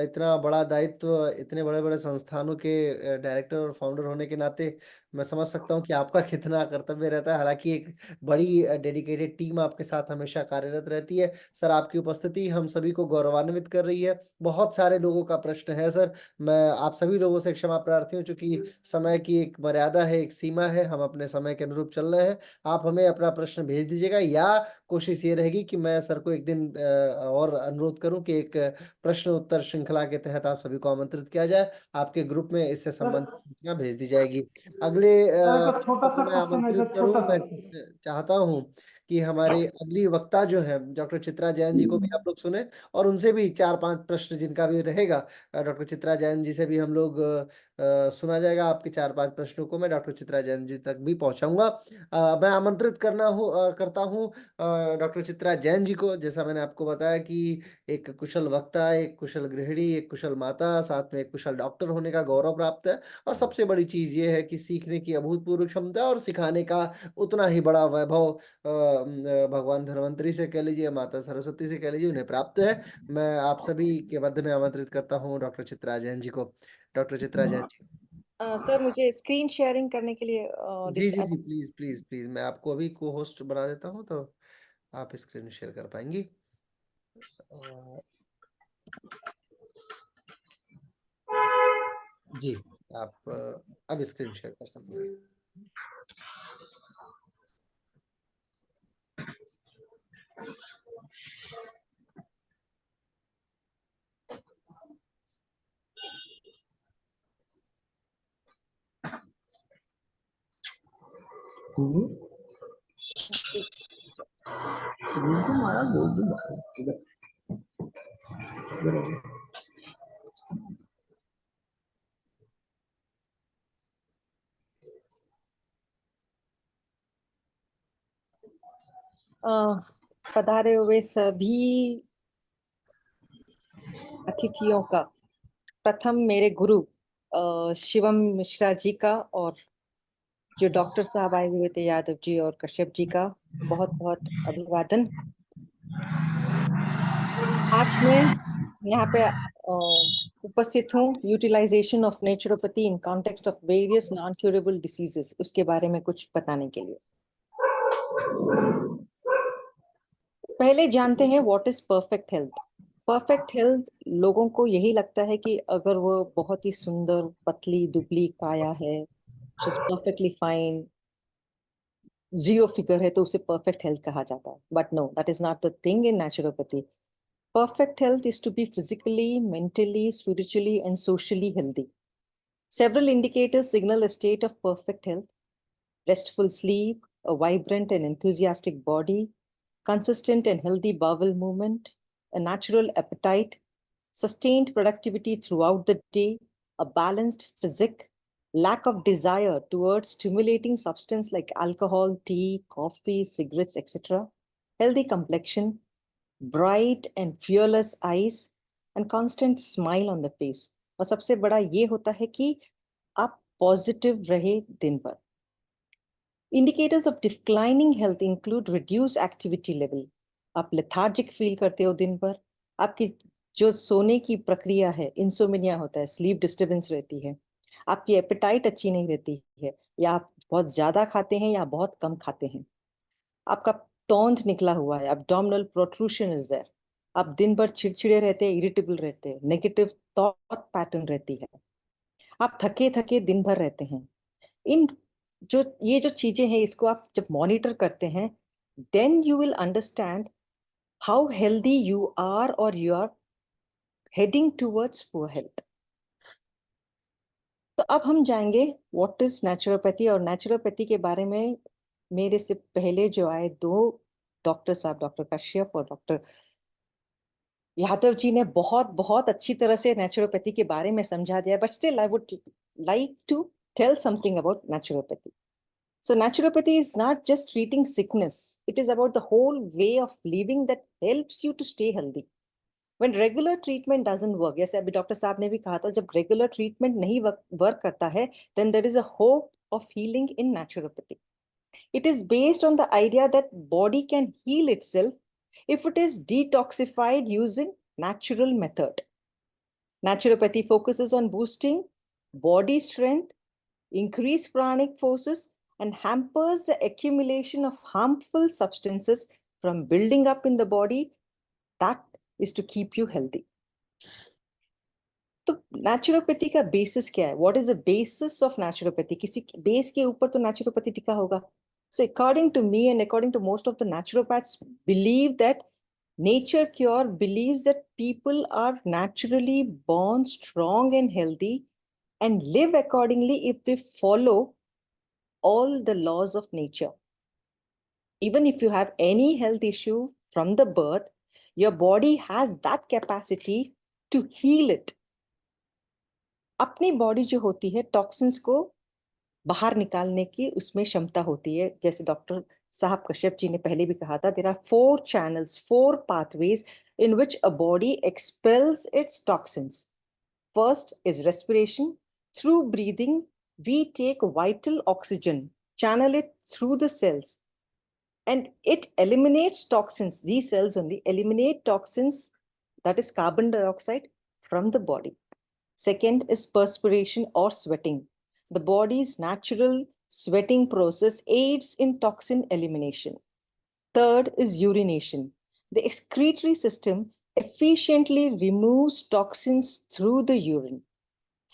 इतना बड़ा दायित्व इतने बड़े बड़े संस्थानों के डायरेक्टर और फाउंडर होने के नाते मैं समझ सकता हूँ कि आपका कितना कर्तव्य रहता है। हालांकि एक बड़ी डेडिकेटेड टीम आपके साथ हमेशा कार्यरत रहती है। सर, आपकी उपस्थिति हम सभी को गौरवान्वित कर रही है। बहुत सारे लोगों का प्रश्न है सर, मैं आप सभी लोगों से क्षमा प्रार्थी हूँ, क्योंकि समय की एक मर्यादा है, एक सीमा है, हम अपने समय के अनुरूप चल रहे हैं। आप हमें अपना प्रश्न भेज दीजिएगा, या कोशिश ये रहेगी कि मैं सर को एक दिन और अनुरोध करूं कि एक प्रश्न उत्तर श्रृंखला के तहत आप सभी को आमंत्रित किया जाए, आपके ग्रुप में इससे संबंधित सूचना भेज दी जाएगी। अगले छोटा को सा मैं क्वेश्चन है आमंत्रित इधर, करूं, छोटा मैं सा। चाहता हूं कि हमारे अगली वक्ता जो है डॉक्टर चित्रा जैन जी को भी आप लोग सुने, और उनसे भी 4-5 प्रश्न जिनका भी रहेगा, डॉक्टर चित्रा जैन जी से भी हम लोग सुना जाएगा। आपके 4-5 प्रश्नों को मैं डॉक्टर चित्रा जैन जी तक भी पहुंचाऊंगा। मैं आमंत्रित करता हूं डॉक्टर चित्रा जैन जी को। जैसा मैंने आपको बताया कि एक कुशल वक्ता, एक कुशल गृहिणी, एक कुशल माता, साथ में एक कुशल डॉक्टर होने का गौरव प्राप्त है, और सबसे बड़ी चीज ये है कि सीखने की अभूतपूर्व क्षमता और सिखाने का उतना ही बड़ा वैभव भगवान धन्वंतरी से कह लीजिए, माता सरस्वती से कह लीजिए, उन्हें प्राप्त है। मैं आप सभी के मध्य में आमंत्रित करता हूँ डॉक्टर चित्रा जैन जी को। डॉक्टर चित्रा जैन जी। सर मुझे स्क्रीन शेयरिंग करने के लिए जी जी जी, प्लीज प्लीज प्लीज, मैं आपको अभी को होस्ट बना देता हूँ, तो आप स्क्रीन शेयर कर पाएंगी। जी, आप अब स्क्रीन शेयर कर सकते हैं। माया बोल दूं इधर इधर आओ। पधारे हुए सभी अतिथियों का प्रथम मेरे गुरु शिवम मिश्रा जी का, और जो डॉक्टर साहब आए हुए थे यादव जी और कश्यप जी का बहुत बहुत अभिवादन। आज मैं यहाँ पे उपस्थित हूँ utilization of naturopathy in context of various non curable diseases, उसके बारे में कुछ बताने के लिए। पहले जानते हैं what is perfect health. Perfect health लोगों को यही लगता है कि अगर वो बहुत ही सुंदर पतली दुबली काया है, she is perfectly fine, zero figure है, तो उसे परफेक्ट हेल्थ कहा जाता है। But no, that is not the thing in naturopathy. Perfect health is to be physically, mentally, spiritually, and socially healthy. Several indicators signal a state of perfect health: restful sleep, a vibrant and enthusiastic body, consistent and healthy bowel movement, a natural appetite, sustained productivity throughout the day, a balanced physique, lack of desire towards stimulating substance like alcohol, tea, coffee, cigarettes, etc., healthy complexion, bright and fearless eyes, and constant smile on the face. और सबसे बड़ा ये होता है कि आप positive रहे दिन भर। Indicators of declining health include reduce activity level, आप लेथार्जिक फील करते हो दिन भर, आपकी जो सोने की प्रक्रिया है, इंसोमिनिया होता है, स्लीप डिस्टर्बेंस रहती है, आपकी एपेटाइट अच्छी नहीं रहती है, या आप बहुत ज्यादा खाते हैं या बहुत कम खाते हैं, आपका तौंद निकला हुआ है, abdominal protrusion इज देयर, आप दिन भर चिड़चिड़े रहते हैं, इरिटेबल रहते हैं, नेगेटिव थॉट पैटर्न रहती है, आप थके थके दिन भर रहते हैं। इन ये जो चीजें हैं, इसको आप जब मॉनिटर करते हैं, then you will understand how healthy you are और you are heading towards poor health. तो अब हम जाएंगे व्हाट इज नेचुरोपैथी, और नेचुरोपैथी के बारे में मेरे से पहले जो आए दो डॉक्टर साहब, डॉक्टर कश्यप और डॉक्टर यादव जी ने बहुत बहुत अच्छी तरह से नेचुरोपैथी के बारे में समझा दिया, but still I would like to tell something about naturopathy. So naturopathy is not just treating sickness, it is about the whole way of living that helps you to stay healthy. When regular treatment doesn't work, जैसे अभी doctor साहब ने भी कहा था, जब regular treatment नहीं work करता है, then there is a hope of healing in naturopathy. It is based on the idea that body can heal itself if it is detoxified using natural method. Naturopathy focuses on boosting body strength, increase pranic forces, and hampers the accumulation of harmful substances from building up in the body. That is to keep you healthy. तो naturopathy का basis क्या है? What is the basis of naturopathy? किसी base के ऊपर तो naturopathy टिका होगा. So according to me and according to most of the naturopaths believe that nature cure believes that people are naturally born strong and healthy and live accordingly if they follow all the laws of nature. Even if you have any health issue from the birth, your body has that capacity to heal it. अपनी body जो होती है, toxins को बाहर निकालने की उसमें क्षमता होती है. जैसे डॉक्टर साहब कश्यप जी ने पहले भी कहा था, there are 4 channels, 4 pathways in which a body expels its toxins. First is respiration. Through breathing, we take vital oxygen, channel it through the cells, and it eliminates toxins. These cells only eliminate toxins, that is carbon dioxide, from the body. Second is perspiration or sweating. The body's natural sweating process aids in toxin elimination. Third is urination. The excretory system efficiently removes toxins through the urine.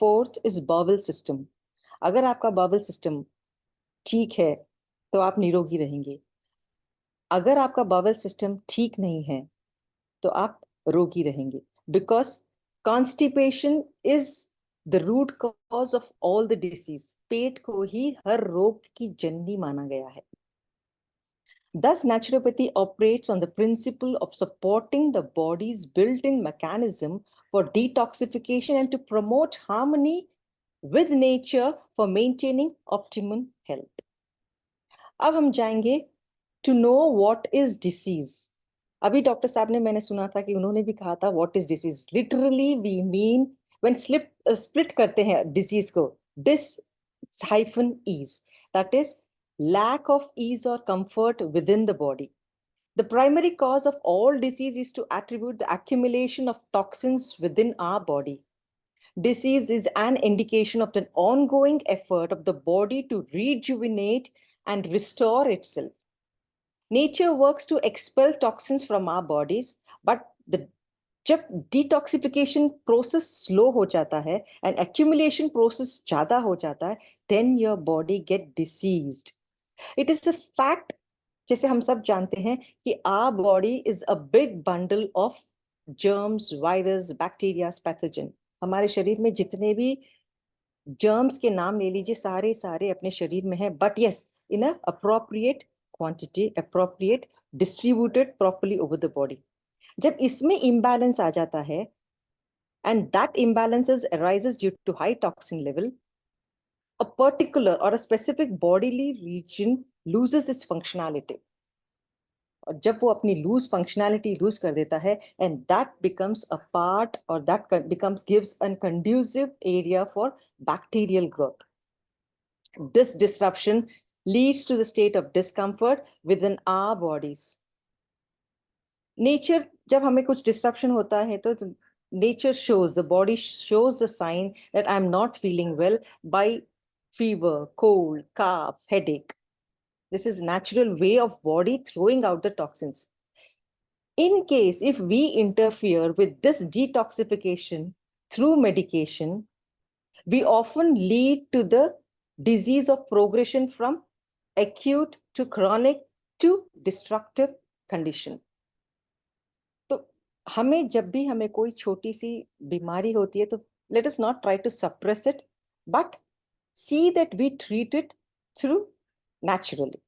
Fourth is bowel system. अगर आपका bowel system ठीक है तो आप निरोगी रहेंगे. अगर आपका bowel system ठीक नहीं है तो आप रोगी रहेंगे. Because constipation is the root cause of all the disease. पेट को ही हर रोग की जननी माना गया है. Thus, naturopathy operates on the principle of supporting the body's built-in mechanism for detoxification and to promote harmony with nature for maintaining optimum health. अब हम जाएंगे to know what is disease. अभी डॉक्टर साहब ने, मैंने सुना था कि उन्होंने भी कहा था what is disease. Literally we mean when split करते हैं disease को, dis-ease, that is lack of ease or comfort within the body. The primary cause of all disease is to attribute the accumulation of toxins within our body. Disease is an indication of the ongoing effort of the body to rejuvenate and restore itself. Nature works to expel toxins from our bodies, but जब detoxification process slow हो जाता है and accumulation process ज़्यादा हो जाता है, then your body get diseased. It is a fact, जैसे हम सब जानते हैं कि our body is a big bundle of germs, virus, bacteria, pathogen. हमारे शरीर में जितने भी germs के नाम ले लीजिए, सारे सारे अपने शरीर में हैं, but yes, in a appropriate quantity, appropriate, distributed properly over the body. जब इसमें imbalance आ जाता है and that imbalances arises due to high toxin level, a particular or a specific bodily region loses its functionality. और जब वो अपनी loose functionality loose कर देता है, and that becomes a part और that becomes gives an conducive area for bacterial growth. This disruption leads to the state of discomfort within our bodies. Nature, जब हमें कुछ disruption होता है तो nature shows, the body shows the sign that I'm not feeling well by fever, cold, cough, headache. This is natural way of body throwing out the toxins. In case if we interfere with this detoxification through medication, we often lead to the disease of progression from acute to chronic to destructive condition. तो हमें जब भी हमें कोई छोटी सी बीमारी होती है तो let us not try to suppress it, but see that we treat it through naturally.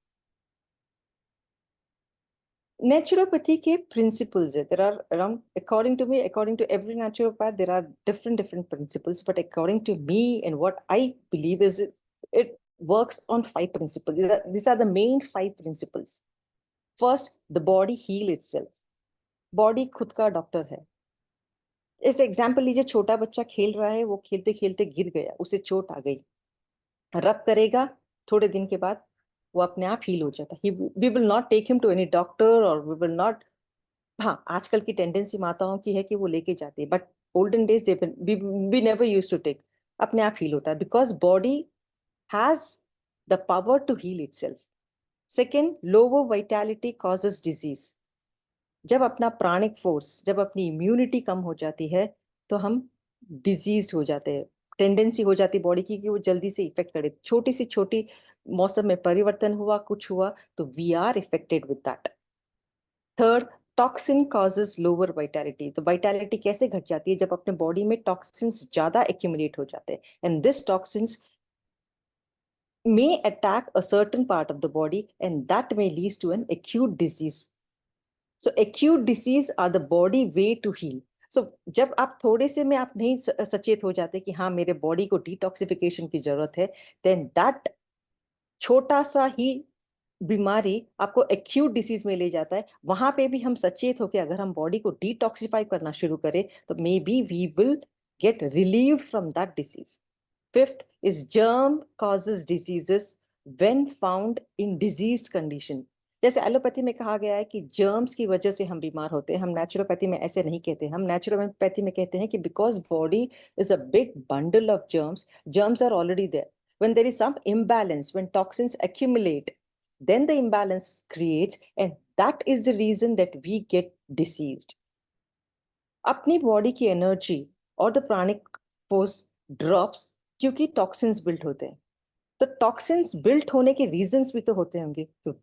Naturopathy के principles है, there are around, according to me, according to every naturopath, there are different principles, but according to me and what I believe is it works on 5 principles. These are the main 5 principles. First, the body heal itself. Body खुद का doctor है. इस example लीजिए, छोटा बच्चा खेल रहा है, वो खेलते खेलते गिर गया, उसे चोट आ गई, रब करेगा, थोड़े दिन के बाद वो अपने आप हील हो जाता है. We will not take him to any doctor or we will not. हाँ, आजकल की टेंडेंसी माताओं की है कि वो लेके जाती है, but olden days we never used to take. अपने आप हील होता है because body has the power to heal itself. Second, lower vitality causes disease. जब अपना प्राणिक फोर्स, जब अपनी इम्यूनिटी कम हो जाती है तो हम डिजीज हो जाते हैं. टेंडेंसी हो जाती है बॉडी की कि वो जल्दी से इफेक्ट करे. छोटी सी छोटी मौसम में परिवर्तन हुआ, कुछ हुआ तो we are affected with that. Third, toxin causes lower vitality. तो वाइटैलिटी कैसे घट जाती है? जब अपने बॉडी में टॉक्सिन्स ज्यादा एक्यूमुलेट हो जाते हैं, and this toxins may attack a certain part of the body and that may lead to an acute disease. So acute disease are the body way to heal. So जब आप थोड़े से में आप नहीं सचेत हो जाते कि हाँ मेरे बॉडी को डिटॉक्सिफिकेशन की जरूरत है, then that छोटा सा ही बीमारी आपको एक्यूट डिसीज में ले जाता है. वहां पे भी हम सचेत होकर अगर हम बॉडी को डिटॉक्सिफाई करना शुरू करें तो maybe we will get relieve from that disease. Fifth is germ causes diseases when found in diseased condition. जैसे एलोपैथी में कहा गया है कि जर्म्स की वजह से हम बीमार होते हैं, हम नेचुरोपैथी में ऐसे नहीं कहते. हम नेचुरोपैथी में कहते हैं कि because body is a big bundle of germs, germs are already there. When there is some imbalance, when toxins accumulate, then the imbalance creates and that is the reason that we get diseased. अपनी body की energy और the pranic force drops क्योंकि toxins built होते हैं. तो toxins built होने के reasons भी तो होते होंगे. तो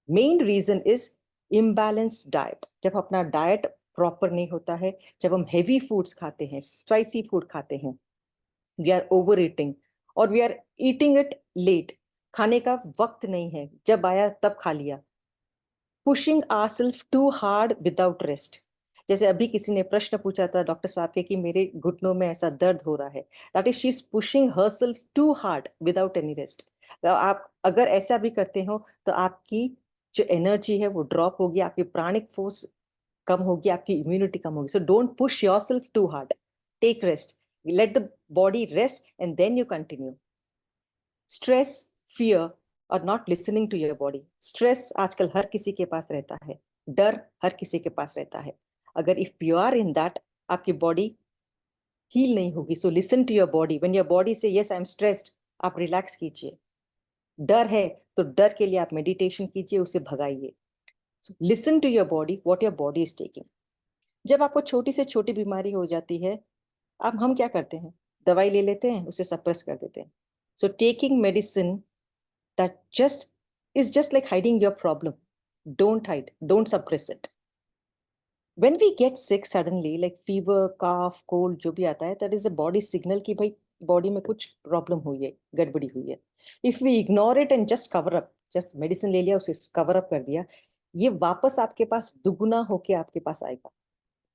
main reason is imbalanced diet. जब अपना डाइट प्रॉपर नहीं होता है, जब हम हेवी फूड्स खाते हैं, स्पाइसी फूड खाते हैं, वी आर ओवर ईटिंग और we are eating it late. खाने का वक्त नहीं है, जब आया तब खा लिया. Pushing ourselves too hard without rest. जैसे अभी किसी ने प्रश्न पूछा था डॉक्टर साहब के कि मेरे घुटनों में ऐसा दर्द हो रहा है. That is she is pushing herself too hard without any rest. आप अगर ऐसा भी करते हो तो आपकी जो एनर्जी है वो ड्रॉप होगी, आपकी प्राणिक फोर्स कम होगी, आपकी इम्यूनिटी कम होगी. So don't push yourself too hard, take rest, let the body rest and then you continue. Stress, fear और not listening to your body. Stress आजकल हर किसी के पास रहता है, डर हर किसी के पास रहता है. अगर if you are in that, आपकी बॉडी हील नहीं होगी. So listen to your body. When your body say yes I am stressed, आप रिलैक्स कीजिए. डर है तो डर के लिए आप मेडिटेशन कीजिए, उसे भगाइए. So listen to your body, what your body is taking. जब आपको छोटी से छोटी बीमारी हो जाती है, अब हम क्या करते हैं? दवाई ले लेते हैं, उसे सप्रेस कर देते हैं. So taking medicine that is just like hiding your problem. Don't hide, don't suppress it. When we get sick suddenly, like fever, cough, cold, जो भी आता है, that is a body signal कि भाई बॉडी में कुछ प्रॉब्लम हुई है, गड़बड़ी हुई है. If we ignore it and just cover up, just medicine ले लिया, उसे कवर अप कर दिया, ये वापस आपके पास दुगुना होके आपके पास आएगा.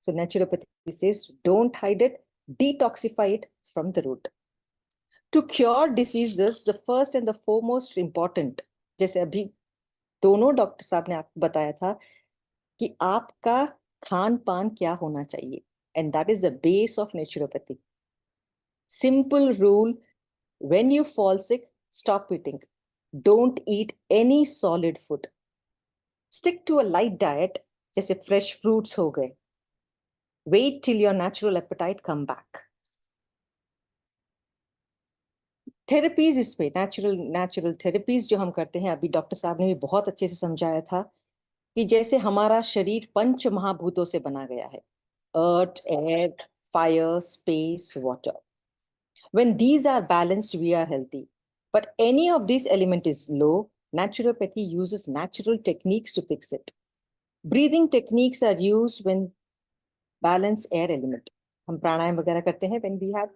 So naturopathy says don't hide it, detoxify it from the root. To cure diseases, the first and the foremost important, जैसे अभी दोनों डॉक्टर साहब ने आपको बताया था कि आपका खान पान क्या होना चाहिए, and that is the base of naturopathy. Simple rule, when you fall sick, stop eating. Don't eat any solid food. Stick to a light diet, जैसे fresh fruits हो गए. Wait till your natural appetite come back. Therapies इसमें natural therapies जो हम करते हैं, अभी doctor साहब ने भी बहुत अच्छे से समझाया था कि जैसे हमारा शरीर पंच महाभूतों से बना गया है, earth, air, fire, space, water. When these are balanced, we are healthy. But any of these element is low, naturopathy uses natural techniques to fix it. Breathing techniques are used when balance air element. हम प्राणायाम वगैरह करते हैं when we have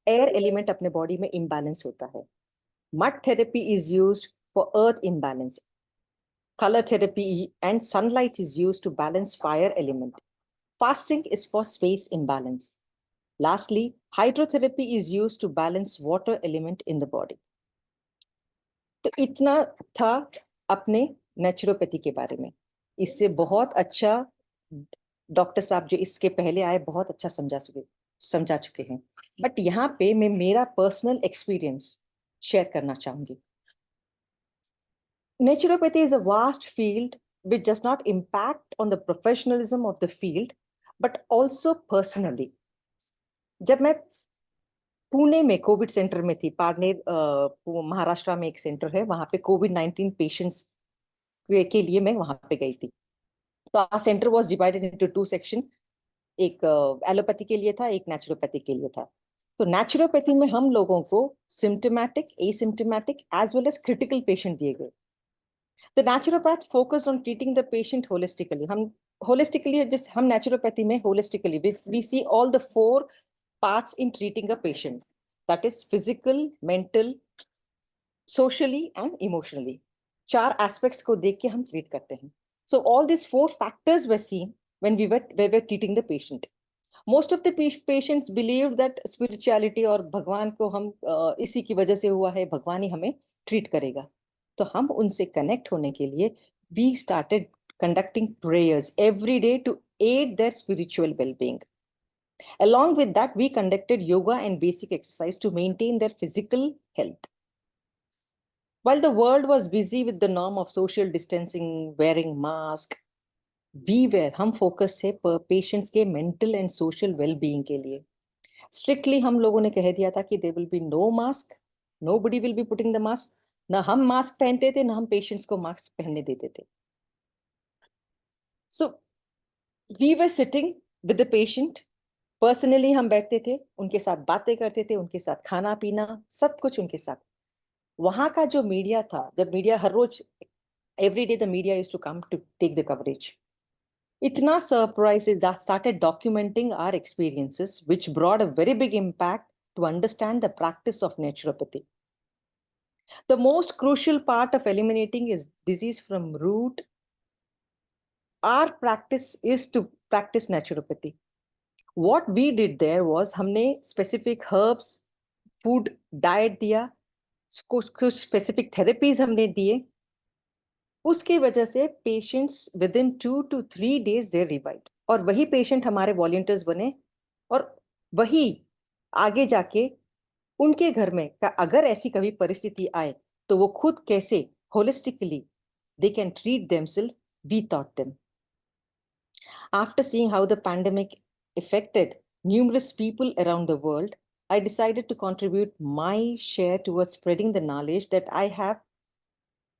air element अपने body में imbalance होता है. Mud therapy is used for earth imbalance. Color therapy and sunlight is used to balance fire element. Fasting is for space imbalance. Lastly, hydrotherapy is used to balance water element in the body. तो इतना था अपने naturopathy के बारे में. इससे बहुत अच्छा डॉक्टर साहब जो इसके पहले आए बहुत अच्छा समझा चुके हैं. बट यहाँ पे मैं मेरा पर्सनल एक्सपीरियंस शेयर करना चाहूंगी. Naturopathy is a vast field which does not impact on the professionalism of the field, but also personally. जब मैं पुणे में कोविड सेंटर में थी, पारनेर महाराष्ट्र में एक सेंटर है, वहां पे कोविड-19 पेशेंट्स के लिए मैं वहां पे गई थी. तो our center was divided into two section. एक एलोपैथी के लिए था, एक नेचुरोपैथी के लिए था. तो नेचुरोपैथी में हम लोगों को symptomatic, asymptomatic as well as critical patient दिए गए. The naturopath focused on treating the patient holistically. हम naturopathy में holistically we see all the 4 parts in treating a patient. That is physical, mental, socially and emotionally. 4 aspects को देख के हम treat करते हैं. So all these 4 factors were seen when we were treating the patient. Most of the patients believed that spirituality और भगवान को हम इसी की वजह से हुआ है, भगवान ही हमें treat करेगा. तो हम उनसे कनेक्ट होने के लिए we started conducting prayers every day to aid their spiritual well-being. Along with that, we conducted yoga and basic exercise to maintain their physical health. While the world was busy with the norm of social distancing, wearing mask, हम focus थे patients के mental and social well-being के लिए. Strictly हम लोगों ने कह दिया था कि there will be no mask, nobody will be putting the mask. ना हम मास्क पहनते थे, ना हम पेशेंट्स को मास्क पहनने देते थे. So we were sitting with the patient. Personally हम बैठते थे, उनके साथ बातें करते थे, उनके साथ खाना पीना सब कुछ उनके साथ. वहां का जो मीडिया था, जब मीडिया हर रोज every day the media used to come to take the coverage. Itna surprises that started documenting our experiences, which brought a very big impact to understand the practice of naturopathy. The most crucial part of eliminating is disease from root. Our practice is to practice naturopathy. What we did there was हमने specific herbs, food, diet दिया, कुछ specific therapies हमने दिए. उसके वजह से patients with in 2 to 3 days they revive. और वही पेशेंट हमारे वॉलंटियर्स बने और वही आगे जाके उनके घर में अगर ऐसी कभी परिस्थिति आए तो वो खुद कैसे holistically they can treat themselves, we thought them. After seeing how the pandemic affected numerous people around the world, I decided to contribute my share towards spreading the knowledge that I have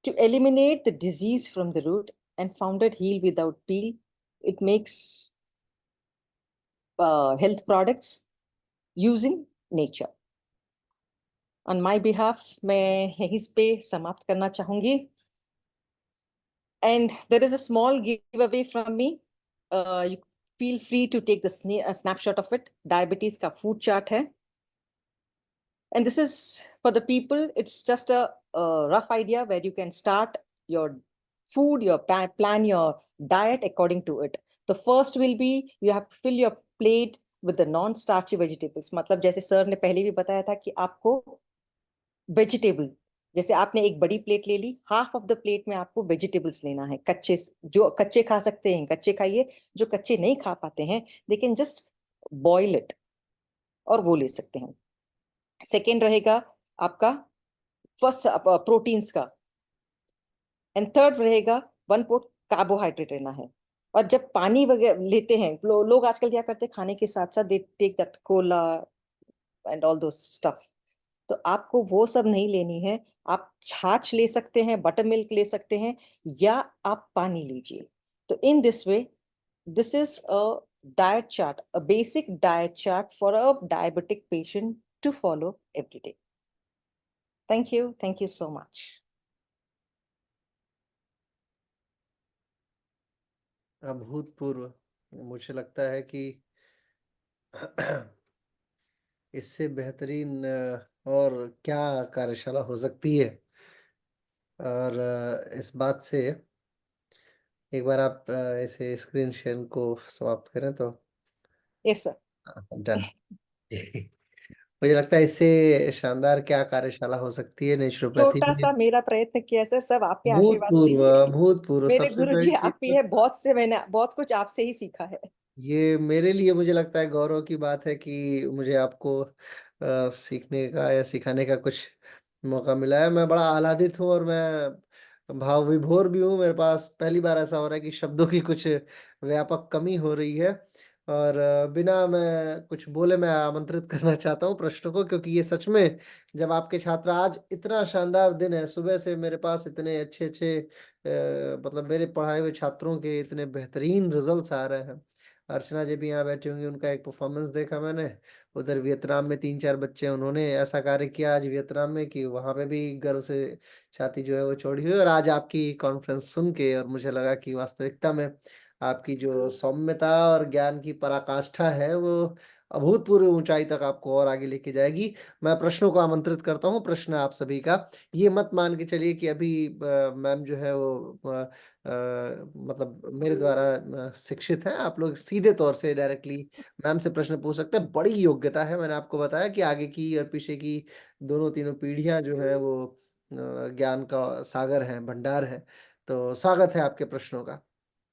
to eliminate the disease from the root, and founded Heal Without Peel. It makes health products using nature. On my behalf, मैं यहीं पे समाप्त करना चाहूंगी. And there is a small giveaway from me. You feel free to take the snapshot of it. Diabetes का food chart है. And this is for the people. It's just a rough idea where you can start your food, your plan your diet according to it. The first will be you have to fill your plate with the non-starchy vegetables. मतलब जैसे sir ने पहले भी बताया था कि आपको vegetable जैसे आपने एक बड़ी प्लेट ले ली, हाफ ऑफ द प्लेट में आपको वेजिटेबल्स लेना है, कच्चे, जो कच्चे खा सकते हैं कच्चे खाइए, जो कच्चे नहीं खा पाते हैं they can just boil it, और वो ले सकते हैं। सेकेंड रहेगा आपका फर्स्ट प्रोटीन्स का, एंड थर्ड रहेगा 1 पोर्ट कार्बोहाइड्रेट लेना है। और जब पानी वगैरह लेते हैं, लोग आजकल क्या करते हैं, खाने के साथ साथ they take that cola and all those stuff, तो आपको वो सब नहीं लेनी है। आप छाछ ले सकते हैं, बटर मिल्क ले सकते हैं, या आप पानी लीजिए। तो in this way, this is a diet chart, a basic diet chart for a diabetic patient to follow every day. Thank you so much. अभूतपूर्व। मुझे लगता है कि इससे बेहतरीन और क्या कार्यशाला हो सकती है। और इस बात से एक बार आप इसे स्क्रीन शेयर को समाप्त करें तो यस सर। डन। मुझे लगता है इससे शानदार क्या कार्यशाला हो सकती है नेचुरोपैथी छोटा में। सा मेरा प्रयत्न किया सर, सब आपके आशीर्वाद से भूतपूर्व ही है। भूतपूर्व मेरे सबसे गुरु बड़ी जी आप ही चीज, है, बहुत से मैंने बहुत कुछ आपसे ही सीखा है। ये मेरे लिए मुझे लगता है गौरव की बात है कि मुझे आपको सीखने का या सिखाने का कुछ मौका मिला है। मैं बड़ा आह्लादित हूँ और मैं भाव विभोर भी हूँ। मेरे पास पहली बार ऐसा हो रहा है कि शब्दों की कुछ व्यापक कमी हो रही है। और बिना मैं कुछ बोले मैं आमंत्रित करना चाहता हूँ प्रश्नों को, क्योंकि ये सच में जब आपके छात्र, आज इतना शानदार दिन है, सुबह से मेरे पास इतने अच्छे अच्छे मतलब मेरे पढ़ाए हुए छात्रों के इतने बेहतरीन रिजल्ट्स आ रहे हैं। अर्चना जी भी यहाँ बैठी होंगी, उनका एक परफॉर्मेंस देखा मैंने। उधर वियतनाम में 3-4 बच्चे, उन्होंने ऐसा कार्य किया आज वियतनाम में कि वहां पे भी गर्व से छाती जो है वो चौड़ी हुई। और आज आपकी कॉन्फ्रेंस सुन के और मुझे लगा कि वास्तविकता में आपकी जो सौम्यता और ज्ञान की पराकाष्ठा है वो अभूतपूर्व ऊंचाई तक आपको और आगे लेके जाएगी। मैं प्रश्नों को आमंत्रित करता हूँ, प्रश्न आप सभी का। ये मत मान के चलिए कि अभी मैम जो है वो मतलब मेरे द्वारा शिक्षित है। आप लोग सीधे तौर से डायरेक्टली मैम से प्रश्न पूछ सकते हैं। बड़ी योग्यता है, मैंने आपको बताया कि आगे की और पीछे की दोनों तीनों पीढ़ियां जो है वो ज्ञान का सागर है, भंडार है। तो स्वागत है आपके प्रश्नों का।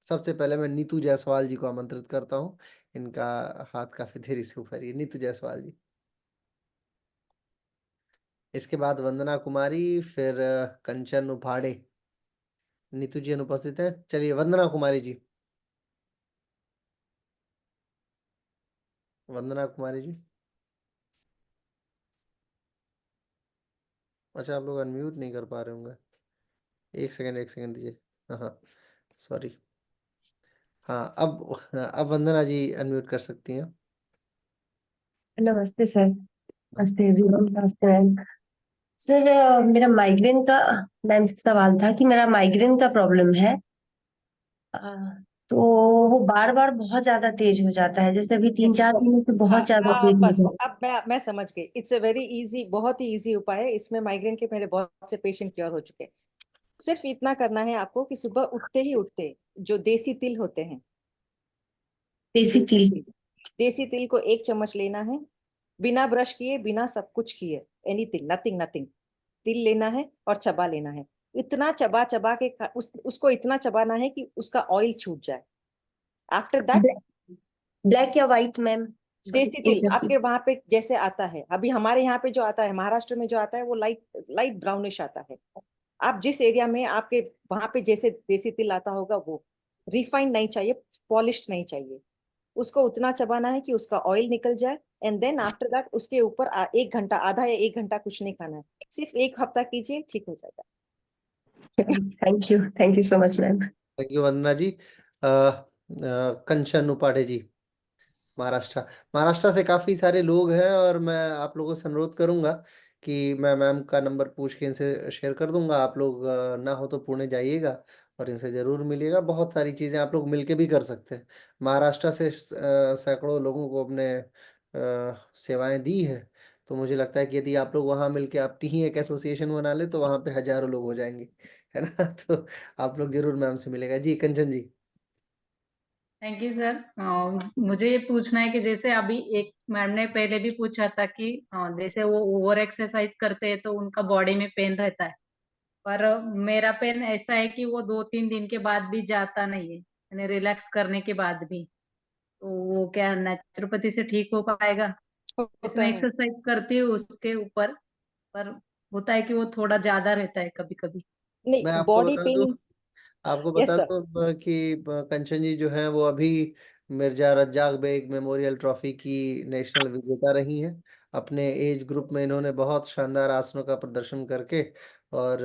सबसे पहले मैं नीतू जायसवाल जी को आमंत्रित करता हूँ। इनका हाथ काफी देरी से ऊपर ही है। नीतू जायसवाल जी, इसके बाद वंदना कुमारी, फिर कंचन उपाड़े। नीतू जी अनुपस्थित है, चलिए वंदना कुमारी जी। वंदना कुमारी जी, अच्छा आप लोग अनम्यूट नहीं कर पा रहे होंगे। एक सेकंड दीजिए। हाँ हाँ, सॉरी। हाँ, अब वंदना जी अनम्यूट कर सकती हैं। नमस्ते सर। नमस्ते एवरीवन। नमस्ते मैम। सर मेरा माइग्रेन का, मैम से सवाल था कि मेरा माइग्रेन का प्रॉब्लम है। अ, तो वो बार बार बहुत ज्यादा तेज हो जाता है, जैसे अभी 3-4 यस, दिनों से बहुत ज्यादा तेज हो बस जाता अब मैं समझ गई। इट्स अ वेरी इजी, बहुत ही इजी उपाय है। इसमें माइग्रेन के मेरे बहुत से पेशेंट क्योर हो चुके हैं। सिर्फ इतना करना है आपको कि सुबह उठते ही उठते जो देसी तिल होते हैं, है। देसी तिल। देसी तिल को 1 चम्मच लेना है, बिना ब्रश किए, बिना सब कुछ किए, एनीथिंग, नथिंग नथिंग, तिल लेना है और चबा लेना है। इतना चबा चबा के उसको इतना चबाना है कि उसका ऑयल छूट जाए। आफ्टर दैट, ब्लैक या व्हाइट मैम? सॉरी देसी तिल इंटरप्ट। आपके वहां पे जैसे आता है, अभी हमारे यहाँ पे जो आता है, महाराष्ट्र में जो आता है, वो लाइट लाइट ब्राउनिश आता है। आप जिस एरिया में आपके वहां पे जैसे देसी तिल आता होगा, वो रिफाइंड नहीं चाहिए, पॉलिश्ड नहीं चाहिए। उसको उतना चबाना है कि उसका ऑयल निकल जाए। एंड देन आफ्टर दैट उसके ऊपर 1 घंटा, आधा या 1 घंटा कुछ नहीं खाना है। सिर्फ 1 हफ्ता कीजिए, ठीक हो जाएगा। Thank you so much ma'am. Thank you Vandana ji. Kanchan Upade ji, Maharashtra. Maharashtra से काफी सारे लोग हैं और मैं आप लोगों से अनुरोध करूंगा कि मैं मैम का नंबर पूछ के इनसे शेयर कर दूंगा। आप लोग ना हो तो पुणे जाइएगा और इनसे जरूर मिलिएगा। बहुत सारी चीजें आप लोग मिलके भी कर सकते हैं। महाराष्ट्र से सैकड़ों लोगों को अपने सेवाएं दी है। तो मुझे लगता है कि यदि आप लोग वहां मिलके अपनी ही एक एसोसिएशन बना ले तो वहां पे हजारों लोग हो जाएंगे, है ना। तो आप लोग जरूर मैम से मिलेगा जी। Kanchan ji. Thank you sir. मुझे ये पूछना है कि जैसे अभी एक मैम ने पहले भी पूछा था कि जैसे वो ओवर एक्सरसाइज करते हैं तो उनका बॉडी में पेन रहता है, पर मेरा पेन ऐसा है कि वो 2-3 दिन के बाद भी जाता नहीं है, यानी रिलैक्स करने के बाद भी। तो वो क्या नेचुरोपैथी से ठीक हो पाएगा? होता इसमें है। एक्सरसाइज करती हूँ उसके ऊपर, पर होता है कि वो थोड़ा ज्यादा रहता है कभी कभी। नहीं, मैं बॉडी पेन। आपको यस बता सर। दूं कि कंचन जी जो है वो अभी मिर्जा रज्जाक बेग मेमोरियल ट्रॉफी की नेशनल विजेता रही हैं। अपने एज ग्रुप में इन्होंने बहुत शानदार आसनों का प्रदर्शन करके और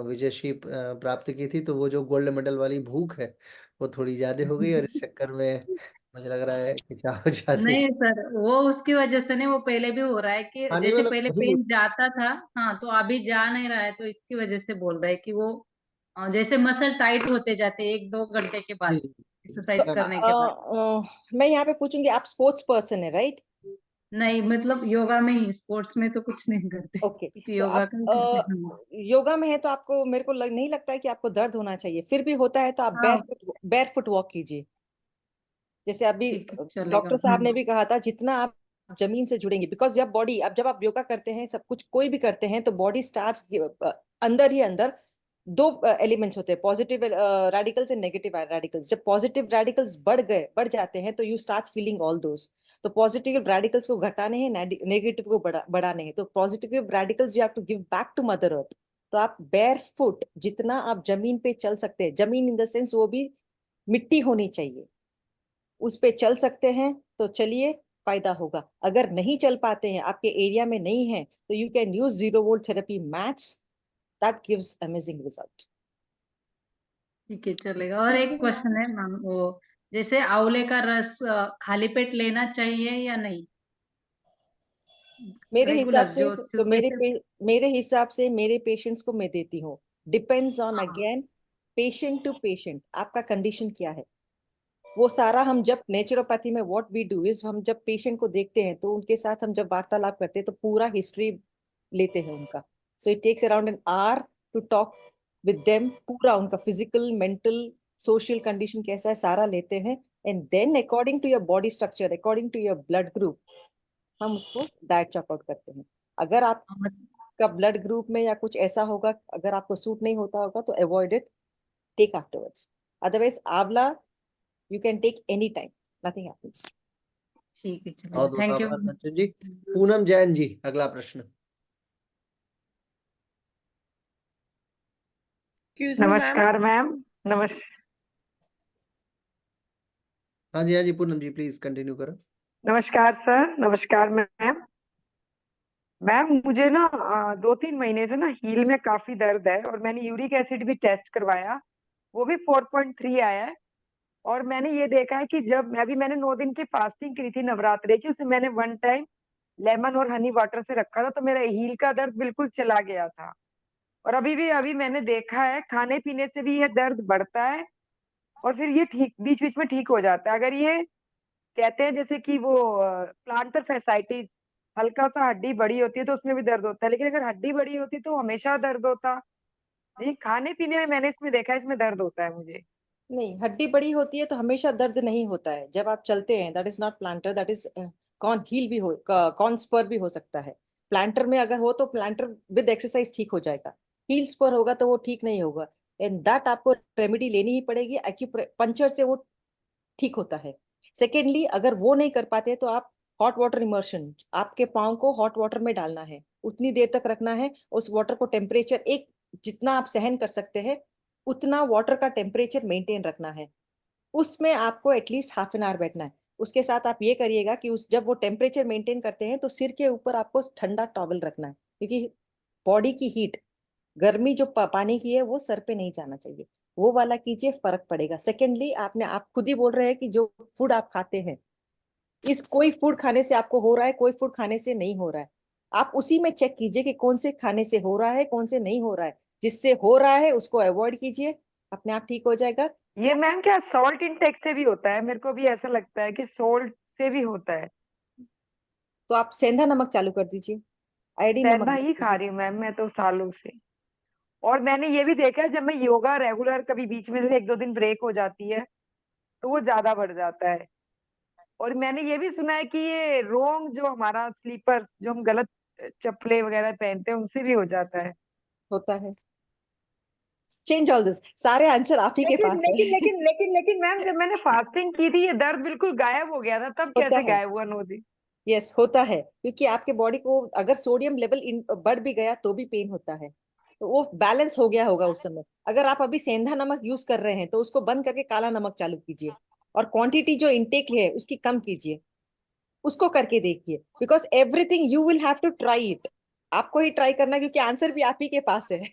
विजयश्री प्राप्त की थी। तो वो जो गोल्ड मेडल वाली भूख है वो थोड़ी ज्यादा हो गई और इस चक्कर में मुझे लग रहा है कि क्या हो जाती नहीं है। सर, वो उसकी वजह से नहीं, वो पहले भी हो रहा है कि हाँ नहीं जैसे मतलब पहले वही। पेन जाता था, हाँ, तो अभी जा नहीं रहा है, तो इसकी वजह से बोल रहे हैं कि वो जैसे मसल टाइट होते जाते हैं 1-2 घंटे के जी बाद, जी जी, तो एक्सरसाइज मैं करने के बाद। मैं यहाँ पे पूछूंगी, आप स्पोर्ट्स पर्सन है राइट? नहीं, मतलब योगा में ही, स्पोर्ट्स में तो कुछ नहीं करते, ओके, क्योंकि तो योगा आप का ही करते हैं हम। योगा में है तो आपको, मेरे को नहीं लगता है कि आपको दर्द होना चाहिए। फिर भी होता है तो आप हाँ, बैर फुट वॉक कीजिए। जैसे अभी ठीक है, चलेगा। डॉक्टर साहब ने भी कहा था, जितना आप जमीन से जुड़ेंगे, बिकॉज जब बॉडी, अब जब आप योगा करते हैं, सब कुछ कोई भी करते हैं, तो बॉडी स्टार्ट्स अंदर ही अंदर दो एलिमेंट्स होते हैं, positive radicals and negative radicals. जब पॉजिटिव रेडिकल्स बढ़ जाते हैं तो you start feeling all those. तो पॉजिटिव रेडिकल्स को घटाने हैं, नेगेटिव को बढ़ाने हैं। तो positive radicals you have to give back to mother earth. तो आप बेयर फुट जितना आप जमीन पे चल सकते हैं, जमीन इन द सेंस वो भी मिट्टी होनी चाहिए, उस पे चल सकते हैं तो चलिए, फायदा होगा। अगर नहीं चल पाते हैं, आपके एरिया में नहीं है, तो you can use 0 volt therapy mats, that gives amazing result. ठीक है, चलेगा। और एक क्वेश्चन है मैम, वो जैसे आंवले का रस खाली पेट लेना चाहिए या नहीं? मेरे हिसाब रेगुलर से जो तो वैसे। मेरे हिसाब से मेरे पेशेंट्स को मैं देती हूँ। डिपेंड्स ऑन हाँ, अगेन पेशेंट टू पेशेंट, आपका कंडीशन क्या है। वो सारा हम जब नेचुरोपैथी में व्हाट वी डू इज, हम जब पेशेंट को देखते हैं तो उनके साथ हम जब वार्तालाप करते हैं तो पूरा हिस्ट्री लेते हैं उनका। So it takes around an hour to talk with them, पूरा उनका फिजिकल, मेंटल, सोशल कंडीशन कैसा है सारा लेते हैं। And then according to your body structure, according to your blood group, हम उसको डाइट चेकआउट करते हैं। अगर आपका ब्लड ग्रुप में या कुछ ऐसा होगा, अगर आपको सूट नहीं होता होगा तो avoid it, take afterwards. Otherwise amla you can take any time, nothing happens. ठीक है, बहुत चलेगा। बहुत थैंक यू। आभार कंचन जी। पूनम जैन जी, अगला प्रश्न। नमस्कार मैम। हाँ जी पूनम जी, प्लीज कंटिन्यू करो। नमस्कार सर। नमस्कार मैम। मैम मुझे ना 2-3 महीने से ना हील में काफी दर्द है, और मैंने यूरिक एसिड भी टेस्ट करवाया, वो भी 4.3 आया है। और मैंने ये देखा है कि जब मैंने 9 दिन की फास्टिंग की थी नवरात्रे की, उसमें मैंने 1 टाइम लेमन और हनी वाटर से रखा था, तो मेरा हील का दर्द बिल्कुल चला गया था। और अभी मैंने देखा है खाने पीने से भी ये दर्द बढ़ता है, और फिर ये ठीक बीच बीच में ठीक हो जाता है। अगर ये कहते हैं जैसे कि वो प्लांटर फैसाइटिस, हल्का सा हड्डी बड़ी होती है तो उसमें भी दर्द होता है, लेकिन अगर हड्डी बड़ी होती तो हमेशा दर्द होता। नहीं, खाने पीने में मैंने इसमें देखा है, इसमें दर्द होता है मुझे। नहीं, हड्डी बड़ी होती है तो हमेशा दर्द नहीं होता है। जब आप चलते हैं, that is not plantar, that is cone heel भी हो, कॉन स्पर भी हो सकता है। प्लांटर में अगर हो तो प्लांटर विद एक्सरसाइज ठीक हो जाएगा, हील स्पर होगा तो वो ठीक नहीं होगा। एंड दैट आपको रेमेडी लेनी ही पड़ेगी, एक्यूपंक्चर से वो ठीक होता है। सेकेंडली, अगर वो नहीं कर पाते तो आप हॉट वाटर इमर्शन, आपके पाँव को हॉट वाटर में डालना है, उतनी देर तक रखना है। उस वाटर को टेम्परेचर एक, जितना आप सहन कर सकते हैं उतना वाटर का टेम्परेचर मेंटेन रखना है। उसमें आपको एटलीस्ट हाफ एन आवर बैठना है। उसके साथ आप ये करिएगा कि उस जब वो टेम्परेचर मेंटेन करते हैं तो सिर के ऊपर आपको ठंडा टॉवल रखना है, क्योंकि बॉडी की हीट, गर्मी जो पानी की है वो सर पे नहीं जाना चाहिए। वो वाला कीजिए, फर्क पड़ेगा। सेकेंडली, आप खुद ही बोल रहे हैं कि जो फूड आप खाते हैं, इस कोई फूड खाने से आपको हो रहा है, कोई फूड खाने से नहीं हो रहा है। आप उसी में चेक कीजिए कि कौन से खाने से हो रहा है, कौन से नहीं हो रहा है। जिससे हो रहा है उसको अवॉइड कीजिए, अपने आप ठीक हो जाएगा। ये मैम क्या सॉल्ट इंटेक से भी होता है? मेरे को भी ऐसा लगता है कि सॉल्ट से भी होता है। तो आप सेंधा नमक चालू कर दीजिए, आयोडीन नमक सेंधा मत ही खा कीजिए। रही हूँ मैम मैं तो सालों से। और मैंने ये भी देखा है, जब मैं योगा रेगुलर, कभी बीच में से 1-2 दिन ब्रेक हो जाती है, तो वो ज्यादा बढ़ जाता है। और मैंने ये भी सुना है कि ये रोंग जो हमारा स्लीपर्स जो हम गलत चप्पलें वगैरह पहनते हैं उनसे भी हो जाता है। होता है। चेंज ऑल दिस, सारे आंसर आप ही के लेकिन पास लेकिन है। लेकिन लेकिन लेकिन मैम जब मैंने फास्टिंग की थी ये दर्द बिल्कुल गायब हो गया था, तब होता कैसे है, गायब हुआ 9 दिन? यस होता है, क्योंकि आपके बॉडी को अगर सोडियम लेवल बढ़ भी गया तो भी पेन होता है, तो वो बैलेंस हो गया होगा उस समय। अगर आप अभी सेंधा नमक यूज कर रहे हैं तो उसको बंद करके काला नमक चालू कीजिए, और क्वांटिटी जो इनटेक है उसकी कम कीजिए, उसको करके देखिए, because everything you will have to try it. आपको ही ट्राई करना है, क्योंकि आंसर भी आप ही के पास है।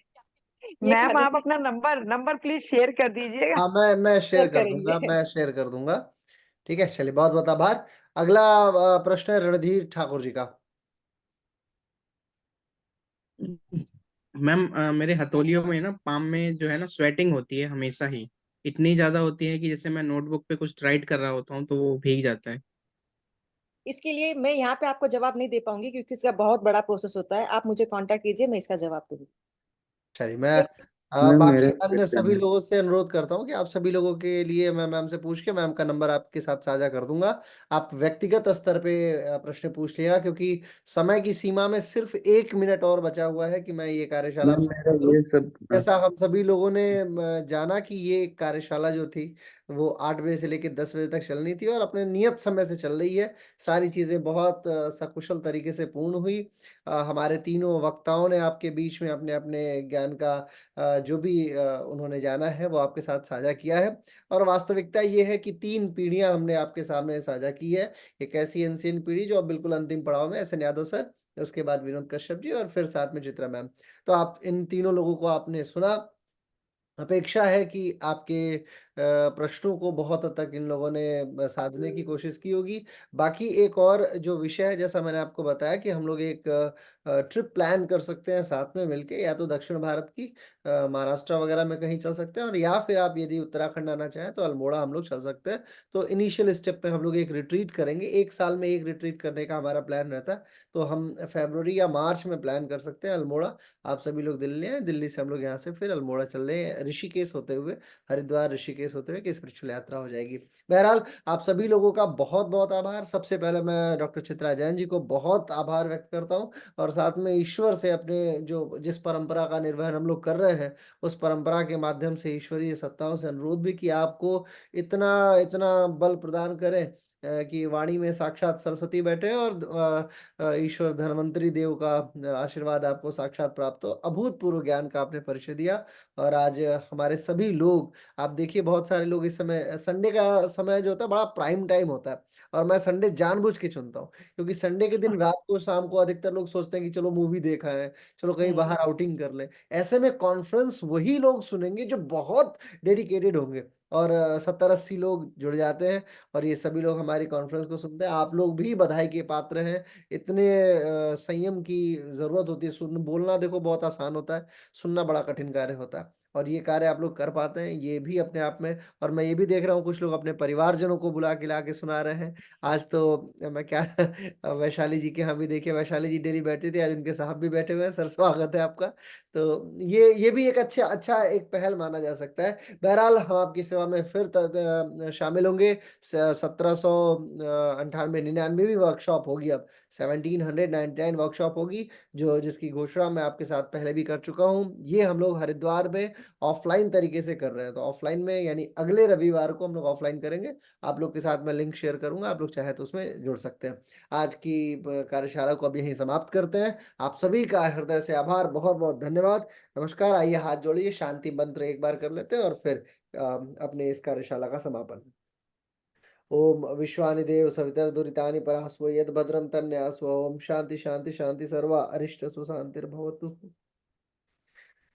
ये मैम खाने आप से अपना नंबर नंबर प्लीज शेयर कर दीजिएगा। हाँ, मैं शेयर शेयर कर दूंगा, करेंगे। मैं शेयर कर दूंगा। ठीक है, चलिए, बहुत बहुत आभार। अगला प्रश्न है रणधीर ठाकुर जी का। मैम मेरे हथौलियों में ना, पाम में जो है ना, स्वेटिंग होती है हमेशा ही। इतनी ज्यादा होती है कि जैसे मैं नोटबुक पे कुछ राइट कर रहा होता हूँ तो वो भीग जाता है। इसके लिए मैं यहाँ पे आपको जवाब नहीं दे पाऊंगी, क्योंकि इसका बहुत बड़ा प्रोसेस होता है। आप मुझे कांटेक्ट कीजिए, मैं इसका जवाब दूंगी। चलिए, मैं ठीक मैम बाकी मेरे अन्य क्वेश्चन सभी है। लोगों से अनुरोध करता हूँ कि आप सभी लोगों के लिए मैं मैम से पूछ के मैम का नंबर आपके साथ साझा कर दूंगा। आप व्यक्तिगत स्तर पे प्रश्न पूछ लिएगा, क्योंकि समय की सीमा में सिर्फ 1 मिनट और बचा हुआ है कि मैं ये कार्यशाला आप मैम मेरा समाप्त करूं। ये सब जैसा हम सभी लोगों ने जाना कि ये कार्यशाला जो थी वो 8 बजे से लेकर 10 बजे तक चलनी थी, और अपने नियत समय से चल रही है। सारी चीजें बहुत सकुशल तरीके से पूर्ण हुई। हमारे तीनों वक्ताओं ने आपके बीच में अपने अपने ज्ञान का जो भी उन्होंने जाना है वो आपके साथ साझा किया है। और वास्तविकता ये है कि 3 पीढ़ियां हमने आपके सामने साझा की है। एक ऐसी एंशियंट पीढ़ी जो अब बिल्कुल अंतिम पड़ाव में, एसएन यादव सर, उसके बाद विनोद कश्यप जी, और फिर साथ में चित्रा मैम। तो आप इन तीनों लोगों को आपने सुना। अपेक्षा है कि आपके प्रश्नों को बहुत हद तक इन लोगों ने साधने की कोशिश की होगी। बाकी एक और जो विषय है, जैसा मैंने आपको बताया कि हम लोग एक ट्रिप प्लान कर सकते हैं साथ में मिलके, या तो दक्षिण भारत की महाराष्ट्र वगैरह में कहीं चल सकते हैं, और या फिर आप यदि उत्तराखंड आना चाहें तो अल्मोड़ा हम लोग चल सकते हैं। तो इनिशियल स्टेप पे हम लोग एक रिट्रीट करेंगे। 1 साल में एक रिट्रीट करने का हमारा प्लान रहता है। तो हम फरवरी या मार्च में प्लान कर सकते हैं अल्मोड़ा। आप सभी लोग दिल्ली हैं, दिल्ली से हम लोग यहाँ से फिर अल्मोड़ा चल रहे हैं, ऋषिकेश होते हुए, हरिद्वार ऋषिकेश होते हुए, कि स्पिरिचुअल यात्रा हो जाएगी। बहरहाल, आप सभी लोगों का बहुत बहुत आभार। सबसे पहले मैं डॉक्टर चित्रा जैन जी को बहुत आभार व्यक्त करता हूँ, और साथ में ईश्वर से अपने जो जिस परंपरा का निर्वहन हम लोग कर रहे हैं, उस परंपरा के माध्यम से ईश्वरीय सत्ताओं से अनुरोध भी कि आपको इतना इतना बल प्रदान करें कि वाणी में साक्षात सरस्वती बैठे हैं, और ईश्वर धन्वंतरी देव का आशीर्वाद आपको साक्षात प्राप्त हो। अभूतपूर्व ज्ञान का आपने परिचय दिया। और आज हमारे सभी लोग, आप देखिए, बहुत सारे लोग इस समय, संडे का समय जो होता है बड़ा प्राइम टाइम होता है, और मैं संडे जानबूझ के चुनता हूँ, क्योंकि संडे के दिन रात को, शाम को अधिकतर लोग सोचते हैं कि चलो मूवी देखा है, चलो कहीं बाहर आउटिंग कर लें। ऐसे में कॉन्फ्रेंस वही लोग सुनेंगे जो बहुत डेडिकेटेड होंगे, और 70-80 लोग जुड़ जाते हैं, और ये सभी लोग हमारी कॉन्फ्रेंस को सुनते हैं। आप लोग भी बधाई के पात्र हैं। इतने संयम की जरूरत होती है। सुन बोलना देखो बहुत आसान होता है, सुनना बड़ा कठिन कार्य होता है, और ये कार्य आप लोग कर पाते हैं, ये भी अपने आप में। और मैं ये भी देख रहा हूँ कुछ लोग अपने परिवारजनों को बुला के ला के सुना रहे हैं। आज तो मैं क्या वैशाली जी के यहाँ भी देखिए, वैशाली जी डेली बैठते थे, आज उनके साहब भी बैठे हुए हैं। सर, स्वागत है आपका। तो ये भी एक अच्छा अच्छा एक पहल माना जा सकता है। बहरहाल, हम आपकी सेवा में फिर शामिल होंगे। 1798 वर्कशॉप होगी, अब 1799 वर्कशॉप होगी, जो जिसकी घोषणा मैं आपके साथ पहले भी कर चुका हूँ। ये हम लोग हरिद्वार में ऑफलाइन तरीके से कर रहे हैं। तो ऑफलाइन में यानी अगले रविवार को हम लोग ऑफलाइन करेंगे। आप लोग के साथ मैं लिंक शेयर करूंगा, आप लोग चाहे तो उसमें जुड़ सकते हैं। आज की कार्यशाला को अब यहीं समाप्त करते हैं। आप सभी का हृदय से आभार, बहुत बहुत धन्यवाद। नमस्कार। आइए हाथ जोड़िए, शांति मंत्र एक बार कर लेते हैं, और फिर अपने इस कार्यशाला का समापन। ओम विश्वानि देव सवितर दुरितानि परास्व यद भद्रम तन्यास्व। ओम शांति शांति शांति सर्वा अरिष्ट सुशांतिर्भवतु।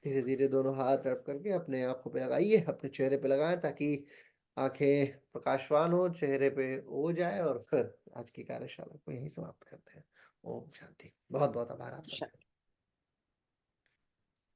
धीरे धीरे दोनों हाथ रख करके अपने आंखों पे लगाइए, अपने चेहरे पे लगाएं, ताकि आंखें प्रकाशवान हो, चेहरे पे हो जाए, और फिर आज की कार्यशाला को यहीं समाप्त करते हैं। ओम शांति। बहुत बहुत आभार आप सबका।